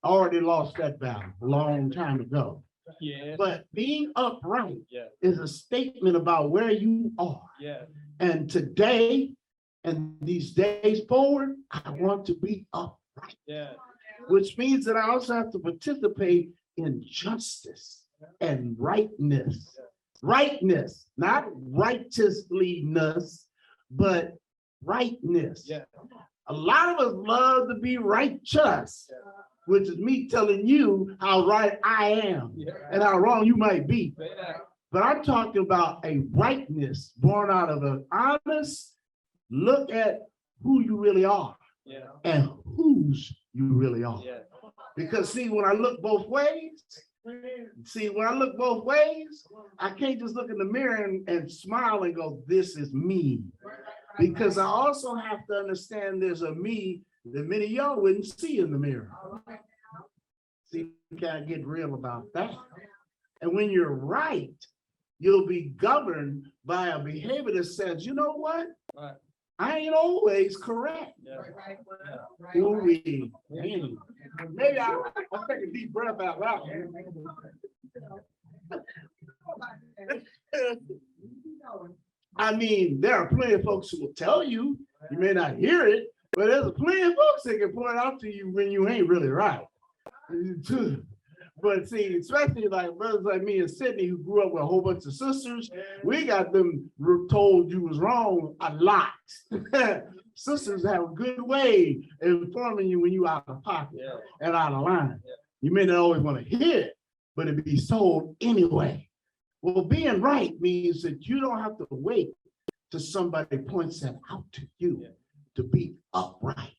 I already lost that battle a long time ago. But being upright is a statement about where you are. And today and these days forward, I want to be upright. Which means that I also have to participate in justice and rightness. Rightness, not righteousness, but rightness. A lot of us love to be righteous, which is me telling you how right I am and how wrong you might be. But I'm talking about a rightness born out of an honest look at who you really are and whose you really are. Because see, when I look both ways, I can't just look in the mirror and smile and go, this is me. Because I also have to understand there's a me that many of y'all wouldn't see in the mirror. See, you gotta get real about that. And when you're right, you'll be governed by a behavior that says, you know what? I ain't always correct. Maybe I'll take a deep breath out loud. I mean, there are plenty of folks who will tell you, you may not hear it, but there's plenty of folks that can point out to you when you ain't really right. But see, especially like brothers like me and Sydney, who grew up with a whole bunch of sisters, we got them told you was wrong a lot. Sisters have a good way of informing you when you out of pocket and out of line. You may not always want to hear it, but it be told anyway. Well, being right means that you don't have to wait till somebody points that out to you to be upright.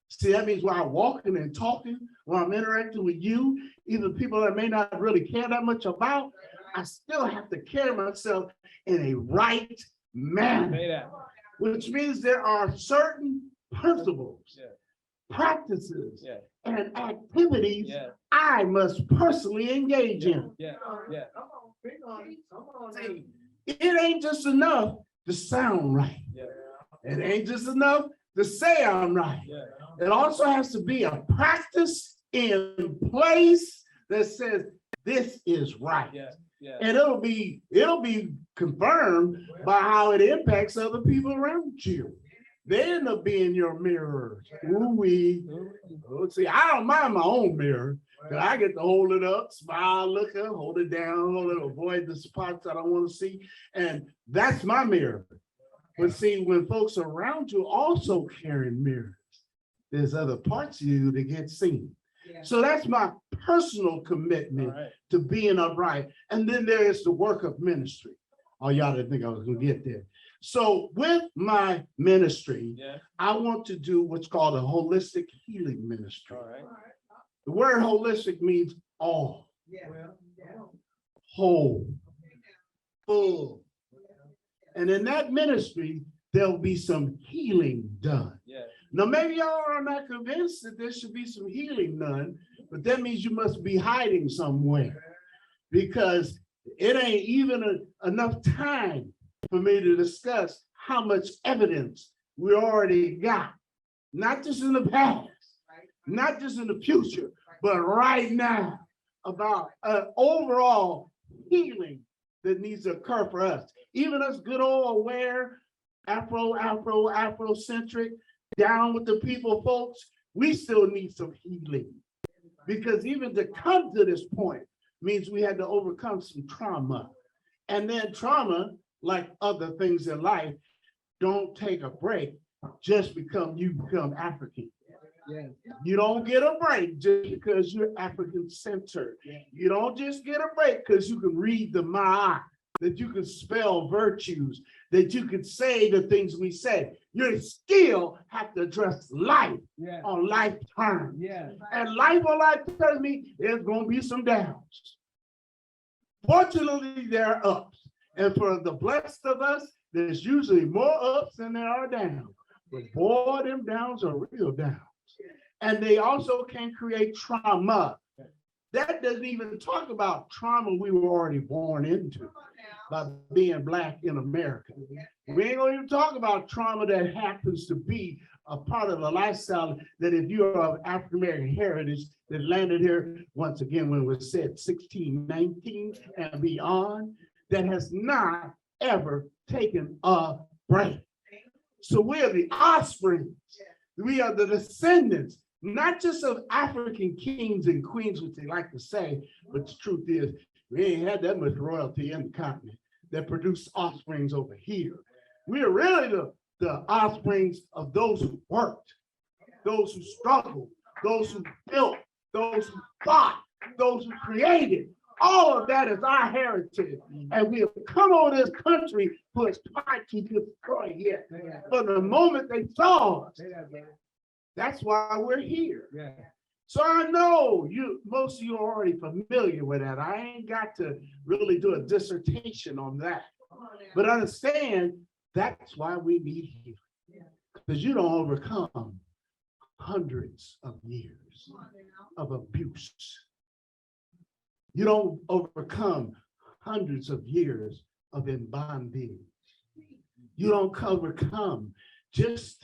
See, that means while I'm walking and talking, while I'm interacting with you, even people that may not really care that much about, I still have to carry myself in a right manner, which means there are certain principles, practices, and activities I must personally engage in. See, it ain't just enough to sound right. It ain't just enough to say I'm right. It also has to be a practice in place that says this is right. And it'll be confirmed by how it impacts other people around you. They end up being your mirrors. See, I don't mind my own mirror. I get to hold it up, smile, look up, hold it down, hold it, avoid the spots I don't want to see. And that's my mirror. But see, when folks around you also carrying mirrors, there's other parts of you that get seen. So that's my personal commitment to being upright. And then there is the work of ministry. Oh, y'all didn't think I was gonna get there. So with my ministry, Yeah. I want to do what's called a holistic healing ministry. All right. The word holistic means all, whole, full. And in that ministry, there'll be some healing done. Yeah. Now, maybe y'all are not convinced that there should be some healing done, but that means you must be hiding somewhere, because it ain't even enough time for me to discuss how much evidence we already got, not just in the past, not just in the future, but right now, about overall healing that needs to occur for us. Even us good old aware, Afrocentric, down with the people folks, we still need some healing. Because even to come to this point means we had to overcome some trauma. And then trauma, like other things in life, don't take a break just because you become African. You don't get a break just because you're African centered. You don't just get a break because you can read the Ma'at, that you can spell virtues, that you can say the things we say. You still have to address life on life terms. And life on life tells me there's going to be some downs. Fortunately, there are ups. And for the blessed of us, there's usually more ups than there are downs. But boy, them downs are real downs. And they also can create trauma. That doesn't even talk about trauma we were already born into by being Black in America. We ain't gonna even talk about trauma that happens to be a part of a lifestyle that if you are of African-American heritage that landed here, once again, when it was said 1619 and beyond, that has not ever taken a break. So we are the offspring. We are the descendants, not just of African kings and queens, which they like to say, but the truth is, we ain't had that much royalty in the continent that produced offsprings over here. We are really the offsprings of those who worked, those who struggled, those who built, those who fought, those who created. All of that is our heritage. And we have come on this country who has tried to destroy it. From the moment they saw us. That's why we're here. So I know most of you are already familiar with that. I ain't got to really do a dissertation on that. But understand, that's why we need healing. Because you don't overcome hundreds of years of abuse. You don't overcome hundreds of years of in bondage. You don't overcome just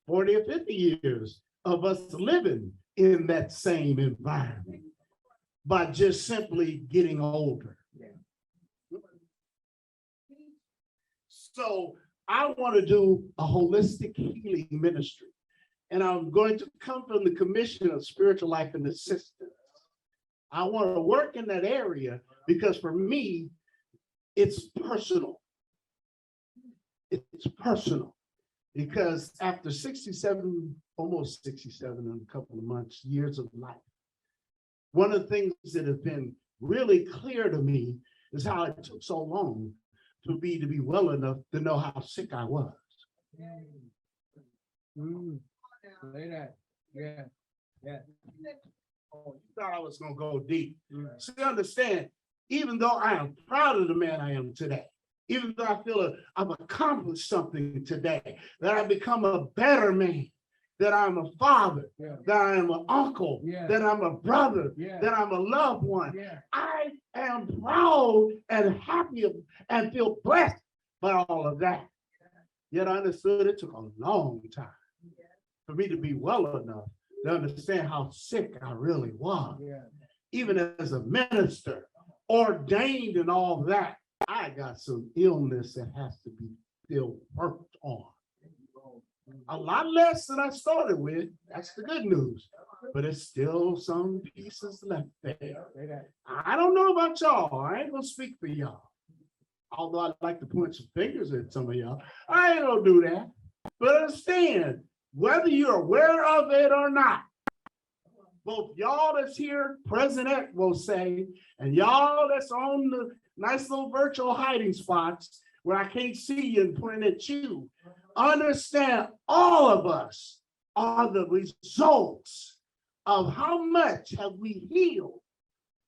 40 or 50 years of us living in that same environment by just simply getting older. So I want to do a holistic healing ministry. And I'm going to come from the Commission of Spiritual Life and Assistance. I want to work in that area because for me, it's personal. It's personal because after 67, almost 67 in a couple of months, years of life, one of the things that has been really clear to me is how it took so long for me to be well enough to know how sick I was. Say that. Yeah. Oh, you thought I was going to go deep. So you understand, even though I am proud of the man I am today, even though I feel I've accomplished something today, that I've become a better man, that I'm a father, that I am an uncle, that I'm a brother, that I'm a loved one. I am proud and happy and feel blessed by all of that. Yet I understood it took a long time for me to be well enough to understand how sick I really was. Even as a minister, ordained and all that, I got some illness that has to be still worked on. A lot less than I started with. That's the good news. But it's still some pieces left there. I don't know about y'all. I ain't gonna speak for y'all. Although I'd like to point some fingers at some of y'all. I ain't gonna do that. But understand, whether you're aware of it or not, both y'all that's here, President will say, and y'all that's on nice little virtual hiding spots where I can't see you and point at you. Understand all of us are the results of how much have we healed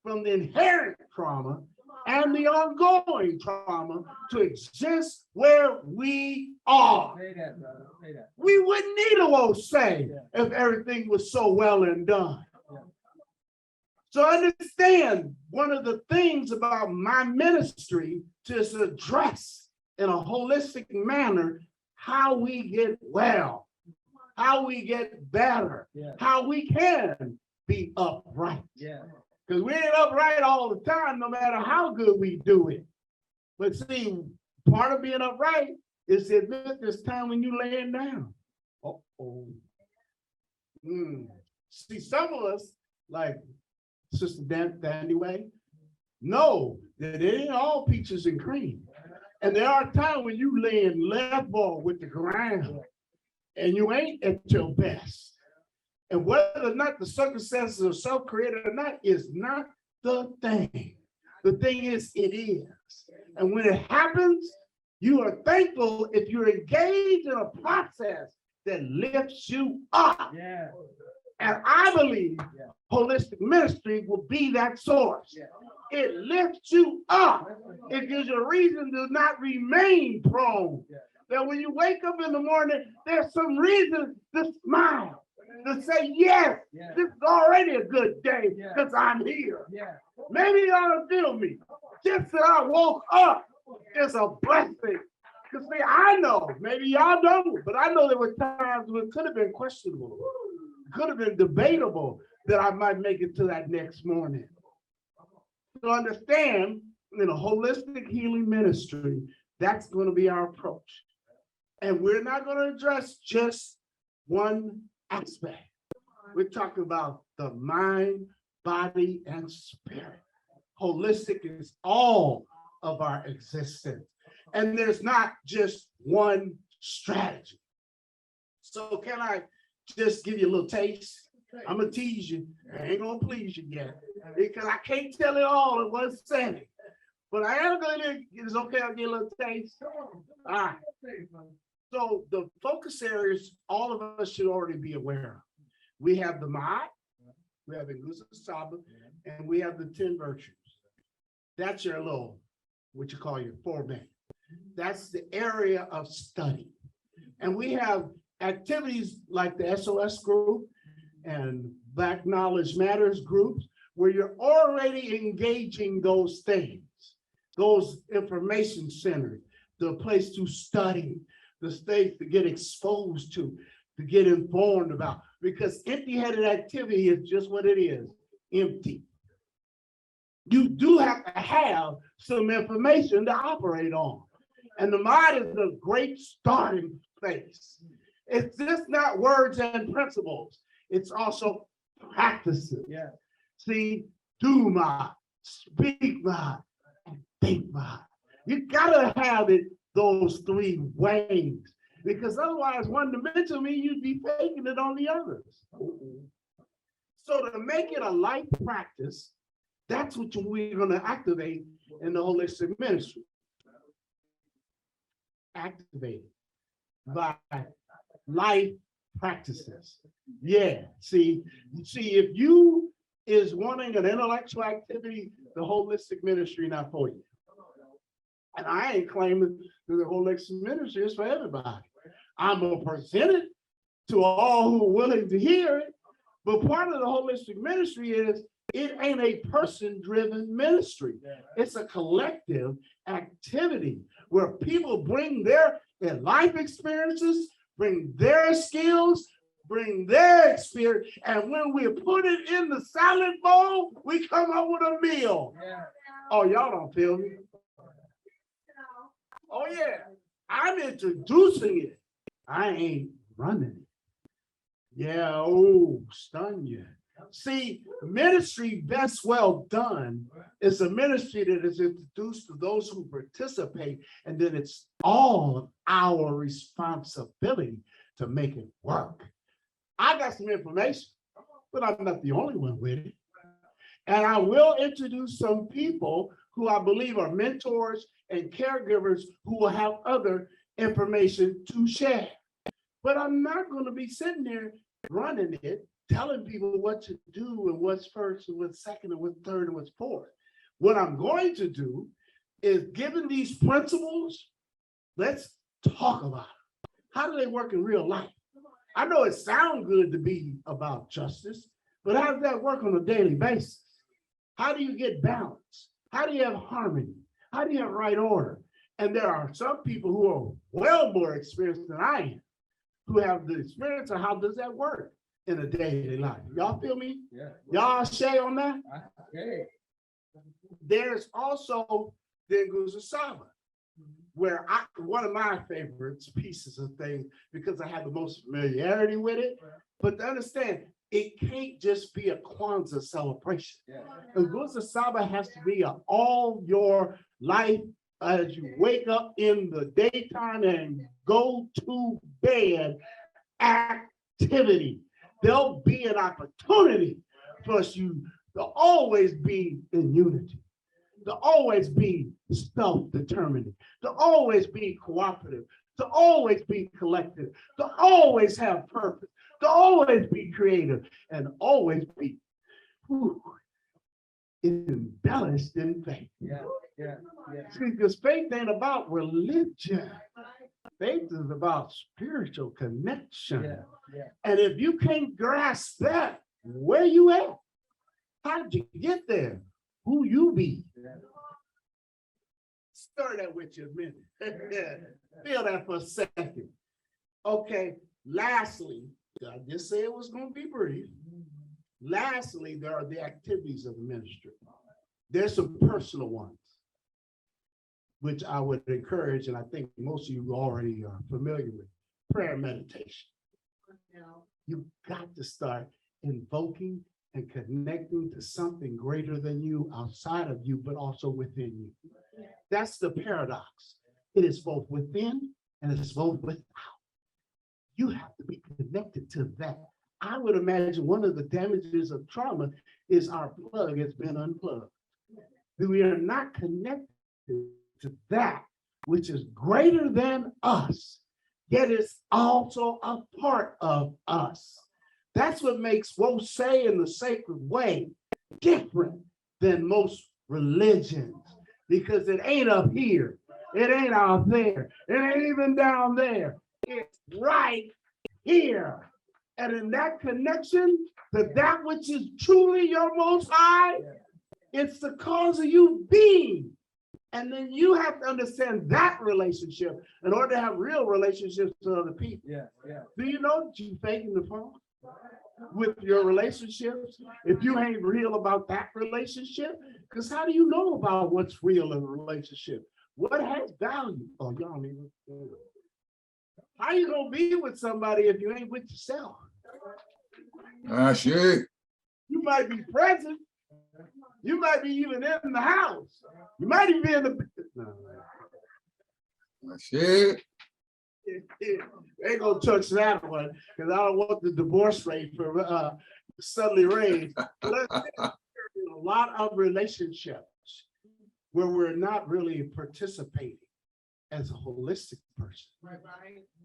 from the inherent trauma and the ongoing trauma to exist where we are. Say that, brother. Say that. We wouldn't need a woe say if everything was so well and done. So understand, one of the things about my ministry is to address in a holistic manner how we get well, how we get better, how we can be upright. Because we ain't upright all the time, no matter how good we do it. But see, part of being upright is to admit there's time when you laying down. See, some of us, like Sister Dandy Way, know that it ain't all peaches and cream. And there are times when you laying level with the ground and you ain't at your best. And whether or not the circumstances are self-created or not is not the thing. The thing is, it is. And when it happens, you are thankful if you're engaged in a process that lifts you up. And I believe holistic ministry will be that source. It lifts you up. It gives you a reason to not remain prone. That when you wake up in the morning, there's some reason to smile. To say, yes, this is already a good day because I'm here. Maybe y'all don't feel me. Just that I woke up is a blessing. Because see, I know, maybe y'all don't, but I know there were times when it could have been questionable, could have been debatable that I might make it to that next morning. To understand, in a holistic healing ministry, that's going to be our approach. And we're not going to address just one aspect. We're talking about the mind, body, and spirit. Holistic is all of our existence. And there's not just one strategy. So can I just give you a little taste? I'm gonna tease you. I ain't gonna please you yet. Because I can't tell it all in one setting. But I am gonna, it's okay, I'll get a little taste. All right. So the focus areas, all of us should already be aware of. We have the mind, we have the Gusasaba, and we have the 10 virtues. That's your little, what you call your format. That's the area of study. And we have activities like the SOS group and Black Knowledge Matters groups, where you're already engaging those things, those information centers, the place to study, the stage to get exposed to get informed about, because empty-headed activity is just what it is, empty. You do have to have some information to operate on. And the mind is a great starting place. It's just not words and principles. It's also practices. See, do mind, speak mind, and think mind. You gotta have it those three ways, because otherwise one-dimensional means you'd be faking it on the others. So to make it a life practice, that's what we're going to activate in the holistic ministry. Activate it by life practices. See, if you is wanting an intellectual activity, the holistic ministry not for you. And I ain't claiming that the holistic ministry is for everybody. I'm going to present it to all who are willing to hear it. But part of the holistic ministry is it ain't a person-driven ministry. It's a collective activity where people bring their life experiences, bring their skills, bring their experience. And when we put it in the salad bowl, we come up with a meal. Oh, y'all don't feel me? Oh, yeah. I'm introducing it. I ain't running it. Stun you. See, ministry best well done is a ministry that is introduced to those who participate, and then it's all our responsibility to make it work. I got some information, but I'm not the only one with it. And I will introduce some people who I believe are mentors and caregivers who will have other information to share. But I'm not going to be sitting there running it, telling people what to do and what's first and what's second and what's third and what's fourth. What I'm going to do is, given these principles, let's talk about it. How do they work in real life? I know it sounds good to be about justice, but how does that work on a daily basis? How do you get balance? How do you have harmony? How do you have right order? And there are some people who are well more experienced than I am, who have the experience of how does that work in a daily life. Y'all feel me? Yeah. Y'all share on that? Okay. There's also the Guzasaba, where one of my favorites pieces of things, because I have the most familiarity with it, but to understand, it can't just be a Kwanzaa celebration. Yeah. Guzasaba has to be all your life as you wake up in the daytime and go to bed activity. There'll be an opportunity for you to always be in unity, to always be self-determined, to always be cooperative, to always be collective, to always have purpose, to always be creative, and always be embellished in faith. Yeah. Because faith ain't about religion. Faith is about spiritual connection. Yeah. And if you can't grasp that, where you at? How did you get there? Who you be? Yeah. Stir that with you a minute. Feel that for a second. Okay, lastly, I just say it was going to be brief. Lastly, there are the activities of the ministry. There's some personal ones, which I would encourage, and I think most of you already are familiar with. Prayer meditation. You've got to start invoking and connecting to something greater than you, outside of you, but also within you. That's the paradox. It is both within and it's both without. You have to be connected to that. I would imagine one of the damages of trauma is our plug has been unplugged. We are not connected to that which is greater than us, yet it's also a part of us. That's what makes Wose in the sacred way different than most religions, because it ain't up here, it ain't out there, it ain't even down there. It's right here. And in that connection to that which is truly your most high, it's the cause of you being. And then you have to understand that relationship in order to have real relationships with other people. Yeah. Do you know that you faking the phone with your relationships if you ain't real about that relationship? Because how do you know about what's real in a relationship? What has value? Oh, y'all don't even. How you gonna be with somebody if you ain't with yourself? Shit. You might be present. You might be even in the house. You might even be in the. Shit. Ain't gonna touch that one because I don't want the divorce rate for suddenly raised. But a lot of relationships where we're not really participating as a holistic person.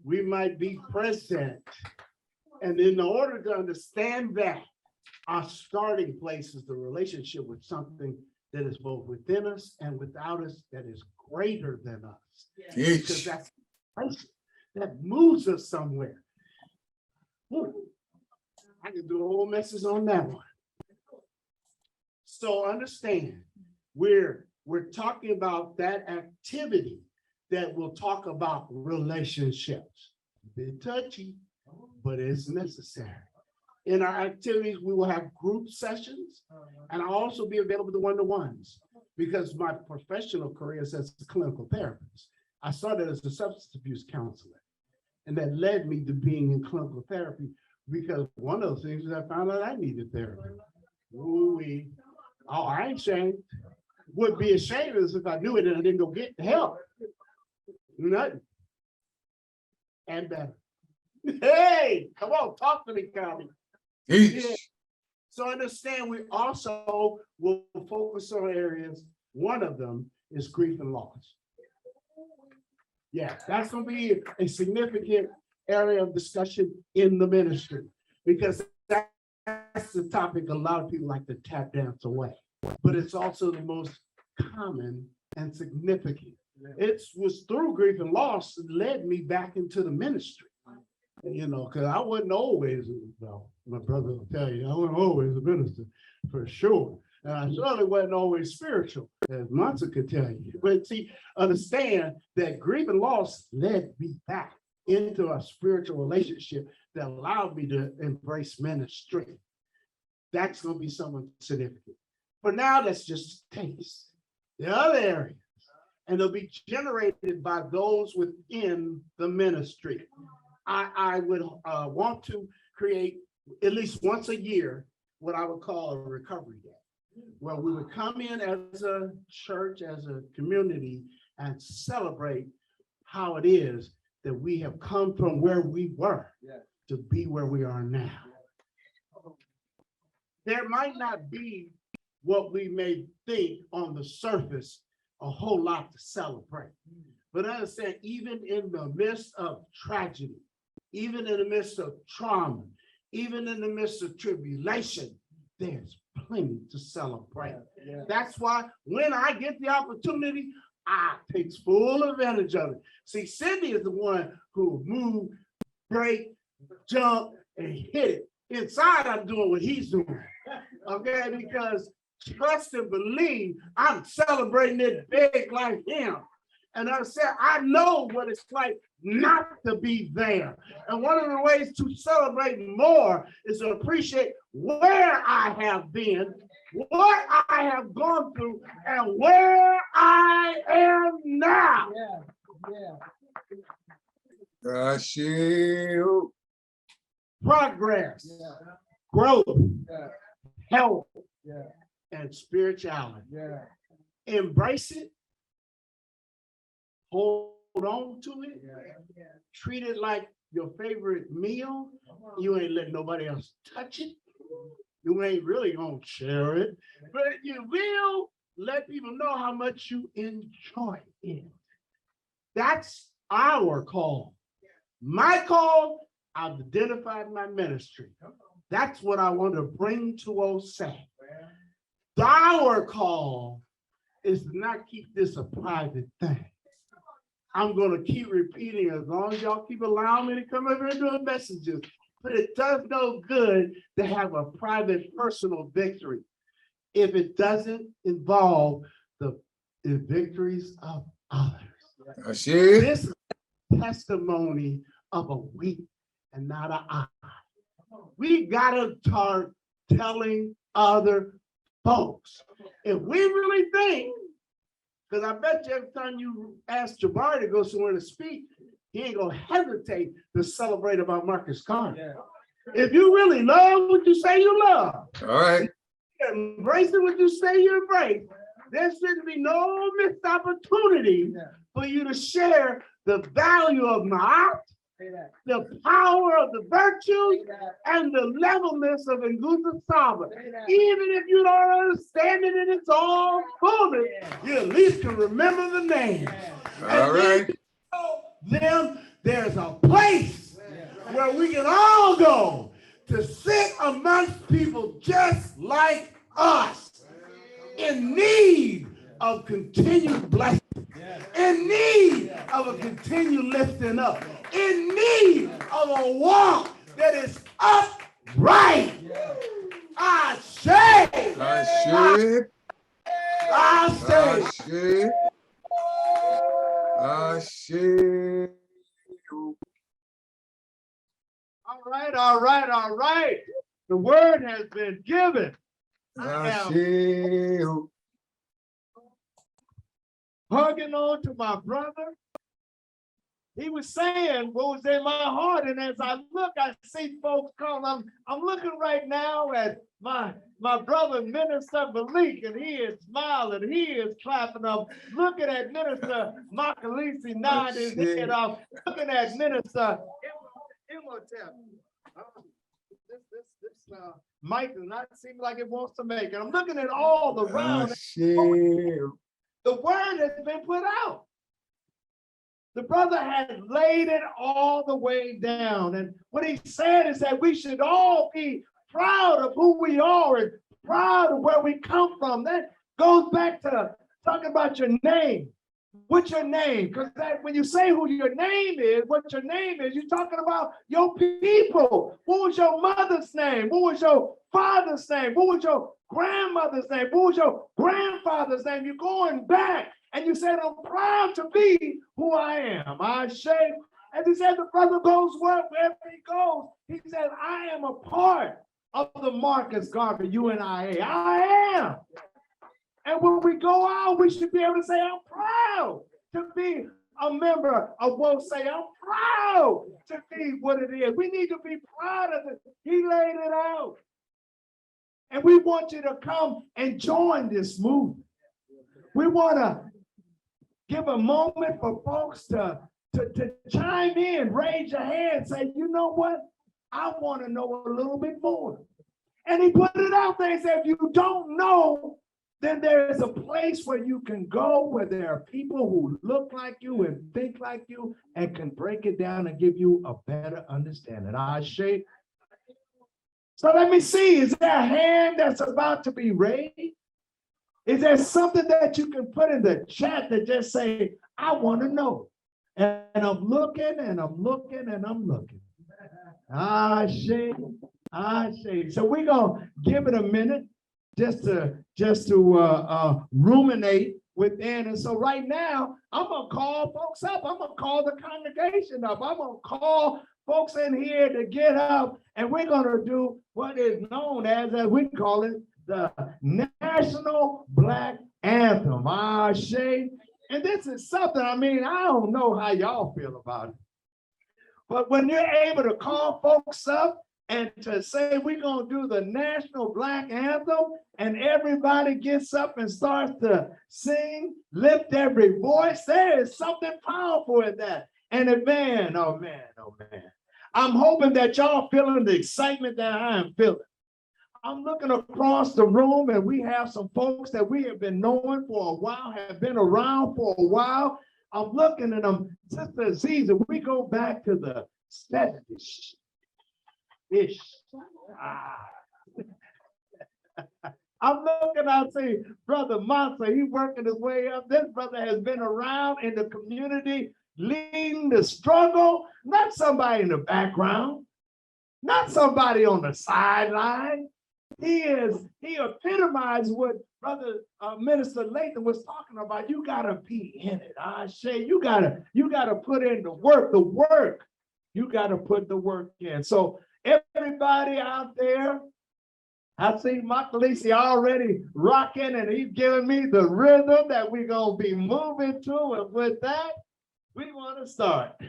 We might be present, and in order to understand that, our starting place is the relationship with something that is both within us and without us, that is greater than us. Because that's that moves us somewhere. I can do a whole message on that one. So understand, we're talking about that activity that will talk about relationships. A bit touchy, but it's necessary. In our activities, we will have group sessions, and I'll also be available to one-to-ones because my professional career is as a clinical therapist. I started as a substance abuse counselor, and that led me to being in clinical therapy because one of the things is I found out I needed therapy. Ooh-wee. Oh, I ain't ashamed. Would be ashamed is if I knew it and I didn't go get the help. Nothing. And better. Hey, come on, talk to me, Connie. Yeah. So understand, we also will focus on areas One of them is grief and loss. Yeah, that's going to be a significant area of discussion in the ministry, because that's the topic a lot of people like to tap dance away. But it's also the most common and significant. It was through grief and loss that led me back into the ministry. You know, because I wasn't always, well, my brother will tell you, I wasn't always a minister, for sure. And I certainly wasn't always spiritual, as Monsa could tell you. But see, understand that grief and loss led me back into a spiritual relationship that allowed me to embrace ministry. That's going to be something significant. But now that's just taste. The other areas, and they'll be generated by those within the ministry. I would want to create at least once a year what I would call a recovery day, where we would come in as a church, as a community, and celebrate how it is that we have come from where we were to be where we are now. There might not be what we may think on the surface, a whole lot to celebrate. But understand, even in the midst of tragedy, even in the midst of trauma, even in the midst of tribulation, there's plenty to celebrate. That's why when I get the opportunity, I take full advantage of it. See, Cindy is the one who move, break, jump, and hit it. Inside, I'm doing what he's doing. Okay, because trust and believe, I'm celebrating it big like him. And I said, I know what it's like not to be there. And one of the ways to celebrate more is to appreciate where I have been, what I have gone through, and where I am now. Progress, growth, health, and spirituality. Embrace it. Hold on to it. Treat it like your favorite meal. You ain't letting nobody else touch it. You ain't really gonna share it, but you will let people know how much you enjoy it. That's our call. My call, I've identified my ministry. That's what I want to bring to OSAC. Our call is to not keep this a private thing. I'm going to keep repeating as long as y'all keep allowing me to come over and do messages. But it does no good to have a private, personal victory if it doesn't involve the victories of others. This is a testimony of a we and not an I. We got to start telling other folks. If we really think, because I bet you every time you ask Jabari to go somewhere to speak, he ain't gonna hesitate to celebrate about Marcus Carter. If you really love what you say you love, All right, embracing what you say you embrace, there shouldn't be no missed opportunity for you to share the value of Ma'at, the power of the virtues, and the levelness of Nguza Saba. Even if you don't understand it in its all fullness, you at least can remember the name. all right. Then there's a place where we can all go to sit amongst people just like us, in need of continued blessing, in need of a continued lifting up, in need of a walk that is upright. I say, all right. The word has been given. I am hugging on to my brother. He was saying what was in my heart, and as I look, I see folks calling. I'm looking right now at my brother, Minister Malik, and he is smiling, he is clapping. I'm looking at Minister Makalisi nodding his head. I'm looking at Minister Imhotep. This mic does not seem like it wants to make it. I'm looking at all the round. Shit. The word has been put out. The brother has laid it all the way down. And what he said is that we should all be proud of who we are and proud of where we come from. That goes back to talking about your name. What's your name? Because when you say who your name is, what your name is, you're talking about your people. What was your mother's name? What was your father's name? What was your grandmother's name? What was your grandfather's name? You're going back and you said, I'm proud to be who I am. I say, as he said, the brother goes wherever he goes. He said, I am a part of the Marcus Garvey, UNIA. I am. And when we go out, we should be able to say, I'm proud to be a member of Woe Say. I'm proud to be what it is. We need to be proud of it. He laid it out. And we want you to come and join this movement. We want to give a moment for folks to chime in, raise your hand, say, you know what? I want to know a little bit more. And he put it out there and said, if you don't know, then there is a place where you can go where there are people who look like you and think like you and can break it down and give you a better understanding. I shake. So let me see, is there a hand that's about to be raised? Is there something that you can put in the chat that just say, I want to know? And I'm looking and I'm looking and I'm looking. I shake. So we're going to give it a minute just to ruminate within. And so right now, I'm going to call folks up. I'm going to call the congregation up. I'm going to call folks in here to get up, and we're going to do what is known as we call it, the National Black Anthem. And this is something, I mean, I don't know how y'all feel about it. But when you're able to call folks up and to say we're going to do the National Black Anthem, and everybody gets up and starts to sing, lift every voice, there is something powerful in that. And man, oh man, I'm hoping that y'all feeling the excitement that I am feeling. I'm looking across the room and we have some folks that we have been knowing for a while, have been around for a while. I'm looking at them, Sister Aziza, we go back to the 70s-ish. I'm looking, I see Brother Monson, he's working his way up. This brother has been around in the community, leading the struggle, not somebody in the background, not somebody on the sideline. He epitomized what Brother Minister Latham was talking about. You gotta be in it. I say you gotta put in the work. You gotta put the work in. So everybody out there, I see Makalisi already rocking, and he's giving me the rhythm that we're gonna be moving to. And with that, we want to start.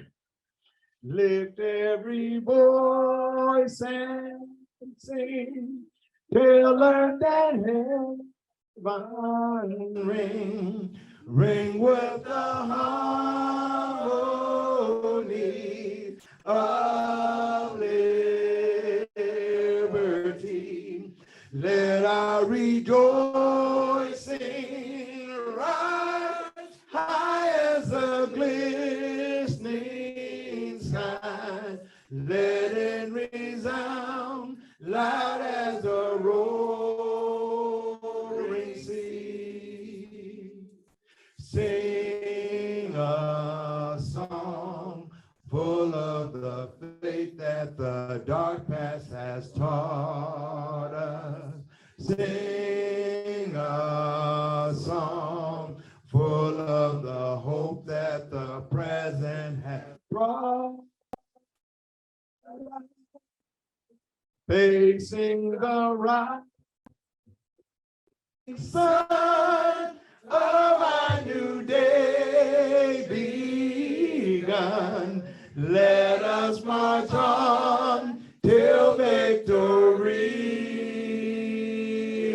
Lift every voice and sing, till earth and heaven ring with the harmony of liberty. Let our rejoicing rise high as the glistening sky. Let it resound loud as the roaring sea. Sing a song full of the faith that the dark past has taught us. Sing a song full of the hope that the present has brought. Facing the rising sun of our new day begun. Let us march on till victory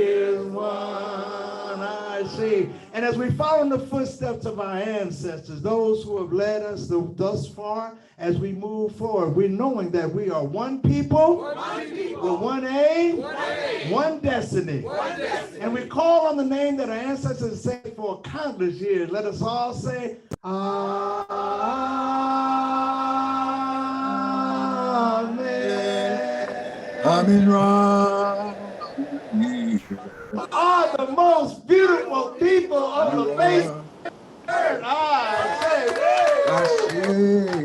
is won. I see. And as we follow in the footsteps of our ancestors, those who have led us thus far, as we move forward, we're knowing that we are one people, with one aim, one destiny. And we call on the name that our ancestors say for countless years. Let us all say, Amen. Amen. Ra. Are the most beautiful people on the face of the earth. I say, Ashe.